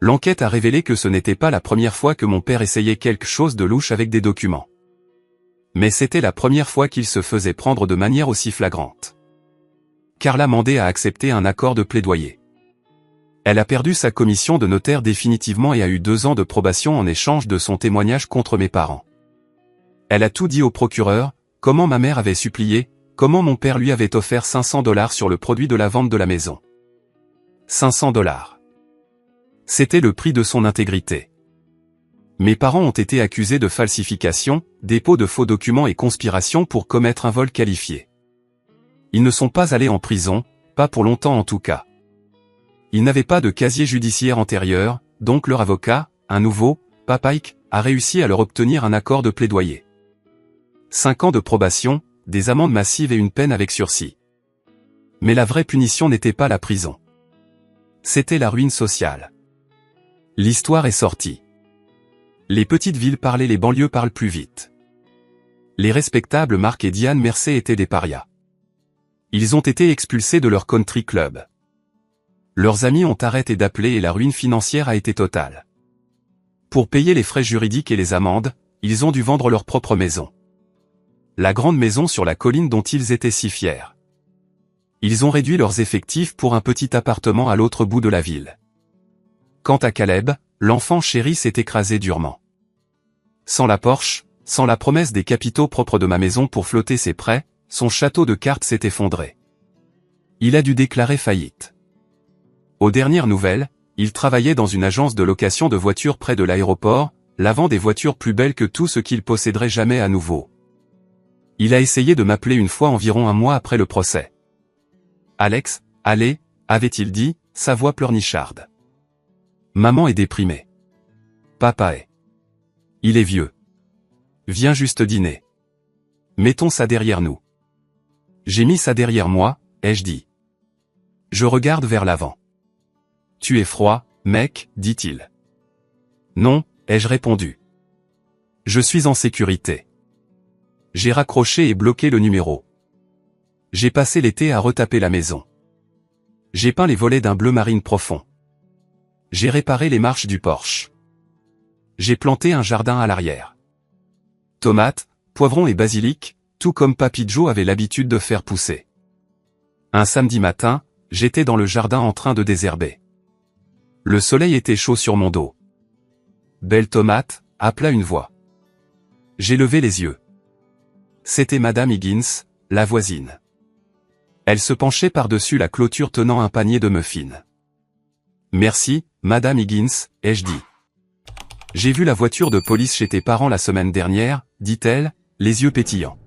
L'enquête a révélé que ce n'était pas la première fois que mon père essayait quelque chose de louche avec des documents. Mais c'était la première fois qu'il se faisait prendre de manière aussi flagrante. Carla Mandé a accepté un accord de plaidoyer. Elle a perdu sa commission de notaire définitivement et a eu 2 ans de probation en échange de son témoignage contre mes parents. Elle a tout dit au procureur, comment ma mère avait supplié, comment mon père lui avait offert $500 sur le produit de la vente de la maison. $500. C'était le prix de son intégrité. Mes parents ont été accusés de falsification, dépôt de faux documents et conspiration pour commettre un vol qualifié. Ils ne sont pas allés en prison, pas pour longtemps en tout cas. Ils n'avaient pas de casier judiciaire antérieur, donc leur avocat, un nouveau, Papike, a réussi à leur obtenir un accord de plaidoyer. 5 ans de probation, des amendes massives et une peine avec sursis. Mais la vraie punition n'était pas la prison. C'était la ruine sociale. L'histoire est sortie. Les petites villes parlaient, les banlieues parlent plus vite. Les respectables Marc et Diane Mercé étaient des parias. Ils ont été expulsés de leur country club. Leurs amis ont arrêté d'appeler et la ruine financière a été totale. Pour payer les frais juridiques et les amendes, ils ont dû vendre leur propre maison. La grande maison sur la colline dont ils étaient si fiers. Ils ont réduit leurs effectifs pour un petit appartement à l'autre bout de la ville. Quant à Caleb, l'enfant chéri s'est écrasé durement. Sans la Porsche, sans la promesse des capitaux propres de ma maison pour flotter ses prêts, son château de cartes s'est effondré. Il a dû déclarer faillite. Aux dernières nouvelles, il travaillait dans une agence de location de voitures près de l'aéroport, lavant des voitures plus belles que tout ce qu'il posséderait jamais à nouveau. Il a essayé de m'appeler une fois environ 1 mois après le procès. Alex, allez, avait-il dit, sa voix pleurnicharde. Maman est déprimée. Papa est. Il est vieux. Viens juste dîner. Mettons ça derrière nous. J'ai mis ça derrière moi, ai-je dit. Je regarde vers l'avant. Tu es froid, mec, dit-il. Non, ai-je répondu. Je suis en sécurité. J'ai raccroché et bloqué le numéro. J'ai passé l'été à retaper la maison. J'ai peint les volets d'un bleu marine profond. J'ai réparé les marches du Porsche. J'ai planté un jardin à l'arrière. Tomates, poivrons et basilic, tout comme Papy Joe avait l'habitude de faire pousser. Un samedi matin, j'étais dans le jardin en train de désherber. Le soleil était chaud sur mon dos. Belle tomate, appela une voix. J'ai levé les yeux. C'était Madame Higgins, la voisine. Elle se penchait par-dessus la clôture tenant un panier de muffins. Merci, Madame Higgins, ai-je dit. J'ai vu la voiture de police chez tes parents la semaine dernière, dit-elle, les yeux pétillants.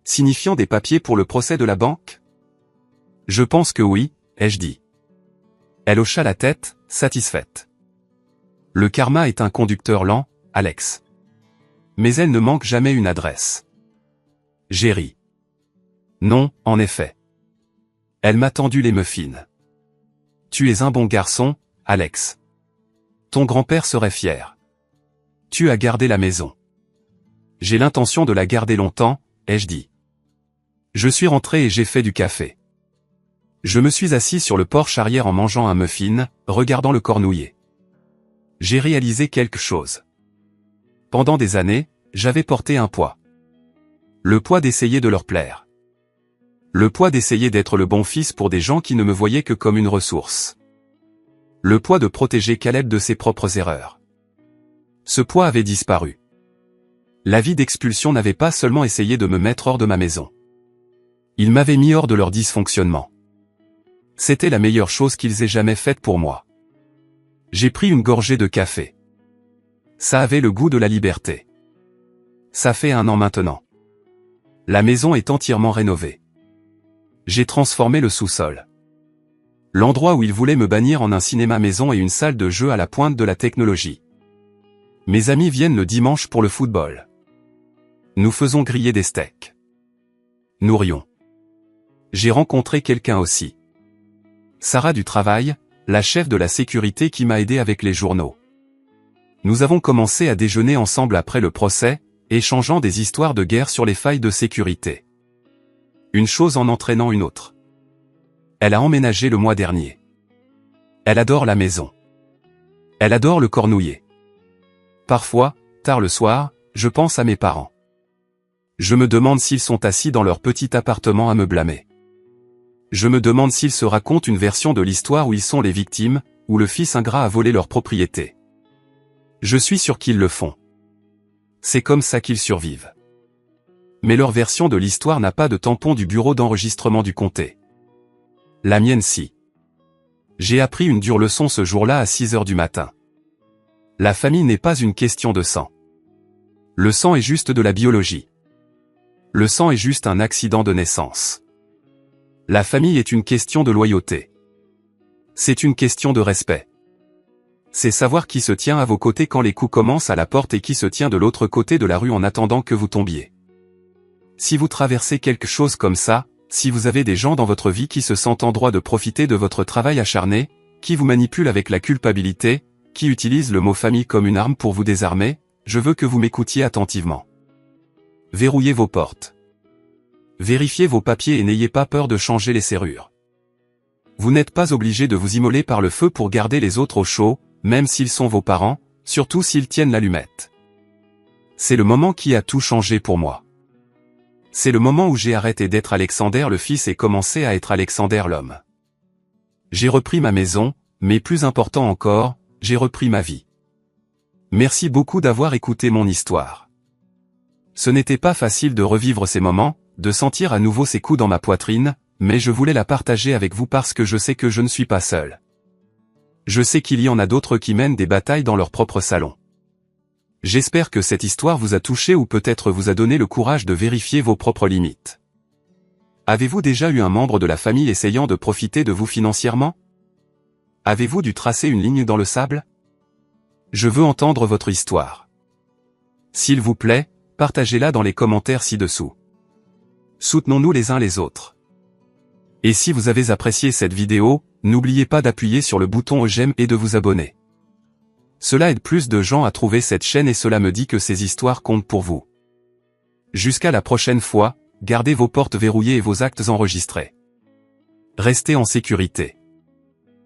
Signifiant des papiers pour le procès de la banque? Je pense que oui, ai-je dit. Elle hocha la tête, satisfaite. Le karma est un conducteur lent, Alex. Mais elle ne manque jamais une adresse. J'ai ri. Non, en effet. Elle m'a tendu les muffins. Tu es un bon garçon, Alex. Ton grand-père serait fier. Tu as gardé la maison. J'ai l'intention de la garder longtemps, ai-je dit. Je suis rentré et j'ai fait du café. Je me suis assis sur le porche arrière en mangeant un muffin, regardant le cornouiller. J'ai réalisé quelque chose. Pendant des années, j'avais porté un poids. Le poids d'essayer de leur plaire. Le poids d'essayer d'être le bon fils pour des gens qui ne me voyaient que comme une ressource. Le poids de protéger Caleb de ses propres erreurs. Ce poids avait disparu. L'avis d'expulsion n'avait pas seulement essayé de me mettre hors de ma maison. Il m'avait mis hors de leur dysfonctionnement. C'était la meilleure chose qu'ils aient jamais faite pour moi. J'ai pris une gorgée de café. Ça avait le goût de la liberté. Ça fait 1 an maintenant. La maison est entièrement rénovée. J'ai transformé le sous-sol. L'endroit où ils voulaient me bannir en un cinéma-maison et une salle de jeu à la pointe de la technologie. Mes amis viennent le dimanche pour le football. Nous faisons griller des steaks. Nous rions. J'ai rencontré quelqu'un aussi. Sarah du travail, la chef de la sécurité qui m'a aidé avec les journaux. Nous avons commencé à déjeuner ensemble après le procès, échangeant des histoires de guerre sur les failles de sécurité. Une chose en entraînant une autre. Elle a emménagé le mois dernier. Elle adore la maison. Elle adore le cornouiller. Parfois, tard le soir, je pense à mes parents. Je me demande s'ils sont assis dans leur petit appartement à me blâmer. Je me demande s'ils se racontent une version de l'histoire où ils sont les victimes, où le fils ingrat a volé leur propriété. Je suis sûr qu'ils le font. C'est comme ça qu'ils survivent. Mais leur version de l'histoire n'a pas de tampon du bureau d'enregistrement du comté. La mienne si. J'ai appris une dure leçon ce jour-là à 6 heures du matin. La famille n'est pas une question de sang. Le sang est juste de la biologie. Le sang est juste un accident de naissance. La famille est une question de loyauté. C'est une question de respect. C'est savoir qui se tient à vos côtés quand les coups commencent à la porte et qui se tient de l'autre côté de la rue en attendant que vous tombiez. Si vous traversez quelque chose comme ça, si vous avez des gens dans votre vie qui se sentent en droit de profiter de votre travail acharné, qui vous manipulent avec la culpabilité, qui utilisent le mot famille comme une arme pour vous désarmer, je veux que vous m'écoutiez attentivement. Verrouillez vos portes. Vérifiez vos papiers et n'ayez pas peur de changer les serrures. Vous n'êtes pas obligé de vous immoler par le feu pour garder les autres au chaud, même s'ils sont vos parents, surtout s'ils tiennent l'allumette. C'est le moment qui a tout changé pour moi. C'est le moment où j'ai arrêté d'être Alexander le fils et commencé à être Alexander l'homme. J'ai repris ma maison, mais plus important encore, j'ai repris ma vie. Merci beaucoup d'avoir écouté mon histoire. Ce n'était pas facile de revivre ces moments, de sentir à nouveau ces coups dans ma poitrine, mais je voulais la partager avec vous parce que je sais que je ne suis pas seul. Je sais qu'il y en a d'autres qui mènent des batailles dans leur propre salon. J'espère que cette histoire vous a touché ou peut-être vous a donné le courage de vérifier vos propres limites. Avez-vous déjà eu un membre de la famille essayant de profiter de vous financièrement? Avez-vous dû tracer une ligne dans le sable? Je veux entendre votre histoire. S'il vous plaît, partagez-la dans les commentaires ci-dessous. Soutenons-nous les uns les autres. Et si vous avez apprécié cette vidéo, n'oubliez pas d'appuyer sur le bouton j'aime et de vous abonner. Cela aide plus de gens à trouver cette chaîne et cela me dit que ces histoires comptent pour vous. Jusqu'à la prochaine fois, gardez vos portes verrouillées et vos actes enregistrés. Restez en sécurité.